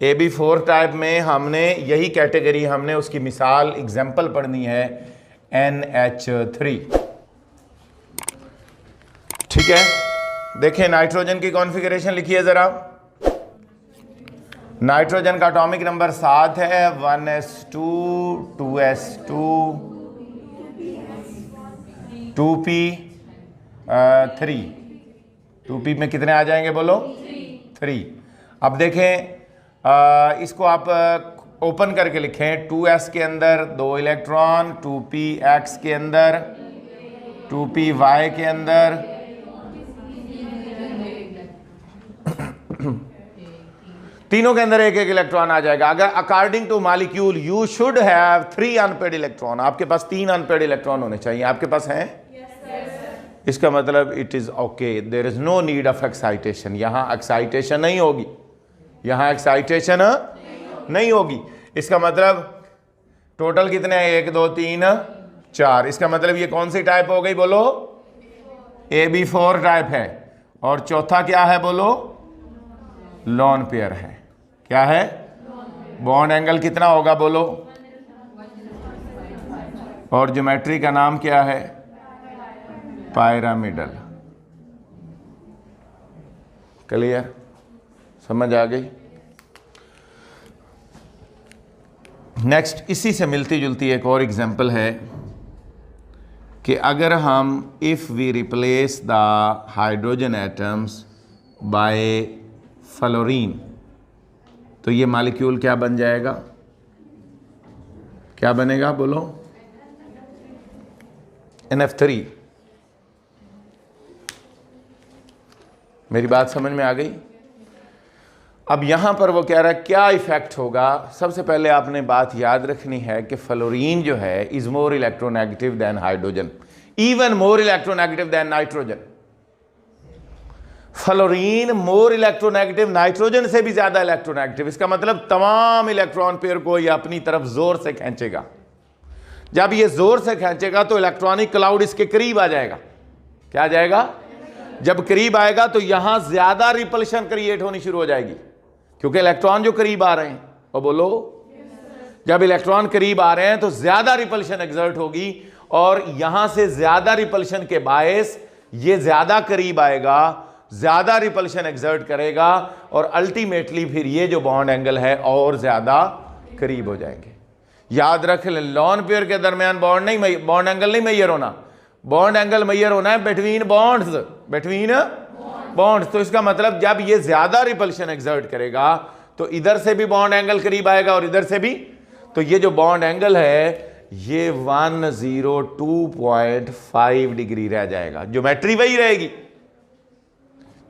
AB4 टाइप में हमने यही कैटेगरी, हमने उसकी मिसाल एग्जाम्पल पढ़नी है NH3। ठीक है, देखें नाइट्रोजन की कॉन्फ़िगरेशन लिखिए जरा। नाइट्रोजन का एटॉमिक नंबर 7 है, 1s2 2s2 2p3। 2p में कितने आ जाएंगे बोलो? 3। अब देखें इसको आप ओपन करके लिखें। 2s के अंदर 2 इलेक्ट्रॉन, 2px के अंदर, 2py के अंदर, तीनों के अंदर 1-1 इलेक्ट्रॉन आ जाएगा। अगर according two molecule you should have 3 unpaired electron, आपके पास 3 अनपेयर्ड इलेक्ट्रॉन होने चाहिए। आपके पास हैं? इसका मतलब it is okay, there is no need of excitation. यहां एक्साइटेशन नहीं होगी, यहां एक्साइटेशन नहीं होगी। इसका मतलब टोटल कितने हैं? 1 2 3 4। इसका मतलब ये कौन सी टाइप हो गई बोलो? AB4 टाइप है। और चौथा क्या है बोलो? लोन पेयर है। क्या है? बॉन्ड एंगल कितना होगा बोलो? और ज्योमेट्री का नाम क्या है? पायरामिडल। क्लियर, समझ आ गई। नेक्स्ट इसी से मिलती जुलती एक और एग्जांपल है कि अगर हम if we replace the hydrogen atoms by fluorine तो ये मॉलिक्यूल क्या बन जाएगा, क्या बनेगा बोलो, NF3। मेरी बात समझ में आ गई। अब यहां पर वो कह रहा है क्या इफेक्ट होगा। सबसे पहले आपने बात याद रखनी है कि फ्लोरीन जो है is more electronegative than hydrogen, even more electronegative than nitrogen. Fluorine more electronegative, nitrogen से भी ज्यादा इलेक्ट्रोनेगेटिव। इसका मतलब तमाम इलेक्ट्रॉन पेयर को ये अपनी तरफ जोर से खींचेगा। जब ये जोर से खींचेगा तो इलेक्ट्रॉनिक क्लाउड इसके करीब आ जाएगा। क्या आ जाएगा? जब करीब आएगा तो यहां ज्यादा रिपल्शन क्रिएट होनी शुरू हो जाएगी, क्योंकि इलेक्ट्रॉन जो करीब आ रहे हैं। और बोलो, जब इलेक्ट्रॉन करीब आ रहे हैं तो ज्यादा रिपल्शन एक्सर्ट होगी, और यहां से ज्यादा रिपल्शन के बायस ये ज्यादा करीब आएगा, ज्यादा रिपल्शन एक्सर्ट करेगा, और अल्टीमेटली फिर ये जो बॉन्ड एंगल है और ज्यादा करीब हो जाएंगे। याद रख लें, लॉन पेयर के दरमियान बॉन्ड एंगल नहीं मैयर होना, बॉन्ड एंगल मैयर होना है बिटवीन बॉन्ड्स, बिटवीन बॉन्ड्स। तो इसका मतलब जब ये ज्यादा रिपल्शन एक्सर्ट करेगा तो इधर से भी बॉन्ड एंगल करीब आएगा और इधर से भी। तो ये जो बॉन्ड एंगल है ये 102.5 डिग्री रह जाएगा। ज्योमेट्री वही रहेगी,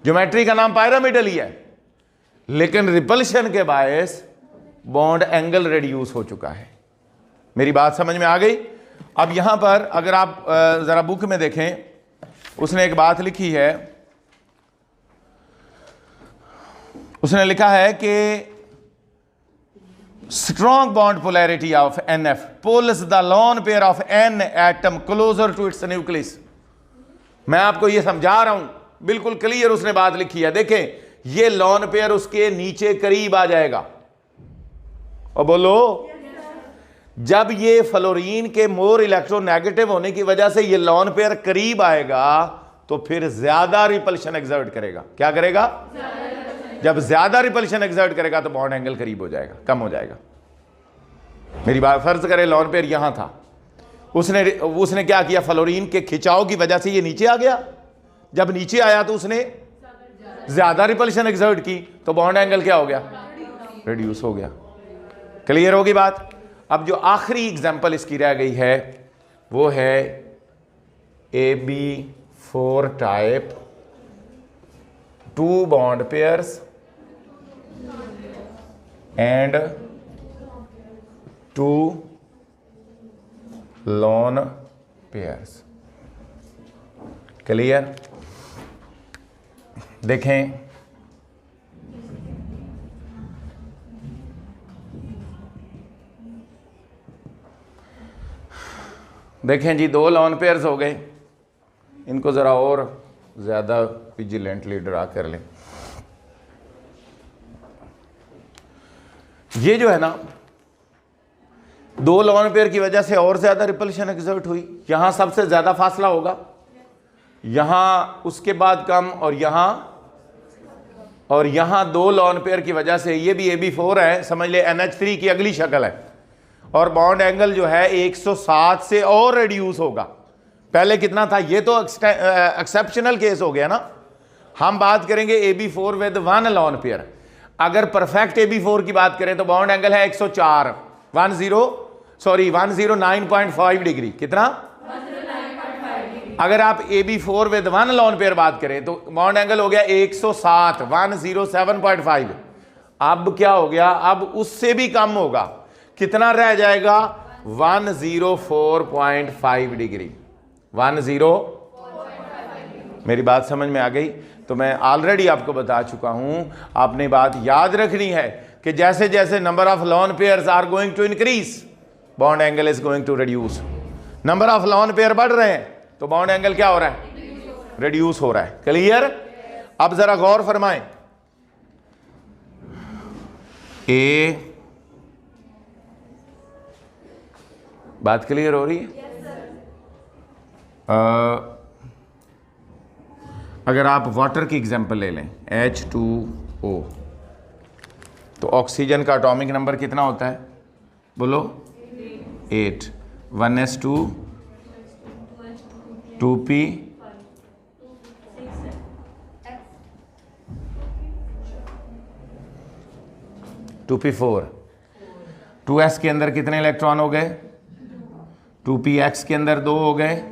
ज्योमेट्री का नाम पिरामिडल ही है, लेकिन रिपल्शन के बायस बॉन्ड एंगल रिड्यूस हो चुका है। मेरी बात समझ में आ गई। अब यहां पर अगर आप जरा बुक में देखें, उसने एक बात लिखी है, उसने लिखा है कि strong bond polarity of NF pulls the lone pair of N atom closer to its nucleus. मैं आपको यह समझा रहा हूं, बिल्कुल क्लियर उसने बात लिखी है। देखें, ये लोन पेयर उसके नीचे करीब आ जाएगा। और बोलो, जब ये फ्लोरीन के मोर इलेक्ट्रोनेगेटिव होने की वजह से ये लोन पेयर करीब आएगा तो फिर ज्यादा रिपल्शन एक्सर्ट करेगा। क्या करेगा? जब ज्यादा रिपल्शन एक्सर्ट करेगा तो बॉन्ड एंगल करीब हो जाएगा, कम हो जाएगा। मेरी बात, फर्ज करें लोन पेयर यहां था, उसने क्या किया, फ्लोरीन के खिंचाव की वजह से ये नीचे आ गया। जब नीचे आया तो उसने ज्यादा रिपल्शन एक्सर्ट की, तो बॉन्ड एंगल क्या हो गया? रिड्यूस हो गया। क्लियर होगी बात। अब जो आखिरी एग्जांपल इसकी रह गई है वो है AB4 type 2 bond pairs and 2 lone pairs. Clear? देखें, देखें जी, 2 लोन पेयर्स हो गए। इनको जरा और ज्यादा विजिलेंटली ड्रा कर लें। ये जो है ना, 2 लोन पेयर की वजह से और ज्यादा रिपल्शन एक्सर्ट हुई। यहां सबसे ज्यादा फासला होगा, यहां उसके बाद कम, और यहां 2 लोन पेयर की वजह से ये भी AB4 है, समझ ले NH3 की अगली शक्ल है, और बॉन्ड एंगल जो है 107 से और रिड्यूस होगा। पहले कितना था? ये तो एक्सेप्शनल केस हो गया ना। हम बात करेंगे AB4 विद 1 लोन पेयर। अगर परफेक्ट AB4 की बात करें तो बॉन्ड एंगल है 104, 109.5 डिग्री। कितना? 109.5। अगर आप AB4 विद 1 लोन पेयर बात करें तो बॉन्ड एंगल हो गया 107, 107.5। अब क्या हो गया? अब उससे भी कम होगा। कितना रह जाएगा? 104.5 डिग्री। 104.5। मेरी बात समझ में आ गई? तो मैं ऑलरेडी आपको बता चुका हूं, आपने बात याद रखनी है कि जैसे जैसे number of lone pairs are going to increase, bond angle is going to reduce. Number of lone pair बढ़ रहे हैं तो बॉन्ड एंगल क्या हो रहा है? रिड्यूस हो रहा है। क्लियर? अब जरा गौर फरमाएं, बात क्लियर हो रही है? अगर आप वाटर की एग्जांपल ले लें H2O, तो ऑक्सीजन का एटॉमिक नंबर कितना होता है बोलो? 8। 1s2 2p 2p4। 2s के अंदर कितने इलेक्ट्रॉन हो गए? 2px के अंदर 2 हो गए,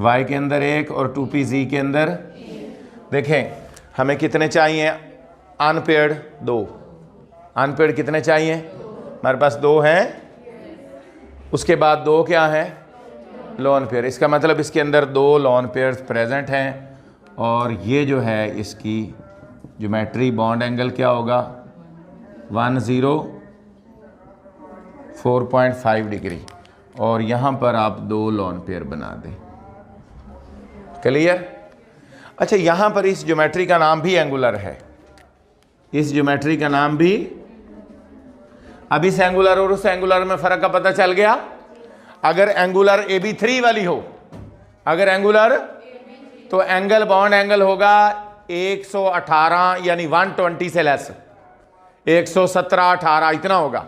y के अंदर 1 और 2pz के अंदर। देखें हमें कितने चाहिए? अनपेयर्ड 2। अनपेयर्ड कितने चाहिए? हमारे पास 2 हैं, उसके बाद 2 क्या है? Lone pair. इसका मतलब इसके अंदर 2 लोन पेयर्स प्रेजेंट हैं और ये जो है इसकी ज्योमेट्री बॉन्ड एंगल क्या होगा? 104.5 डिग्री। और यहाँ पर आप 2 लोन पेयर बना दें। क्लियर? अच्छा, यहाँ पर इस ज्योमेट्री का नाम भी एंगुलर है। इस ज्योमेट्री का नाम भी, अब इस एंगुलर और उस एंगुलर में फर्क का पता चल गया। अगर एंगुलर AB3 वाली हो, अगर एंगुलर, तो एंगल बॉन्ड एंगल होगा 118 यानी 120 से लेस, 117 18 इतना होगा।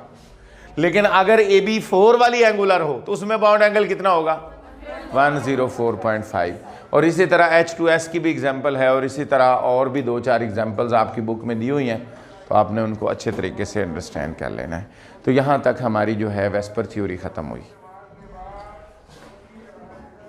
लेकिन अगर AB4 वाली एंगुलर हो तो उसमें बॉन्ड एंगल कितना होगा? 104.5। और इसी तरह H2S की भी एग्जांपल है और इसी तरह और भी 2-4 एग्जांपल्स आपकी बुक में दी हुई हैं, तो आपने उनको अच्छे तरीके से अंडरस्टैंड कर लेना है। तो यहाँ तक हमारी जो है वेस्पर थ्योरी ख़त्म हुई।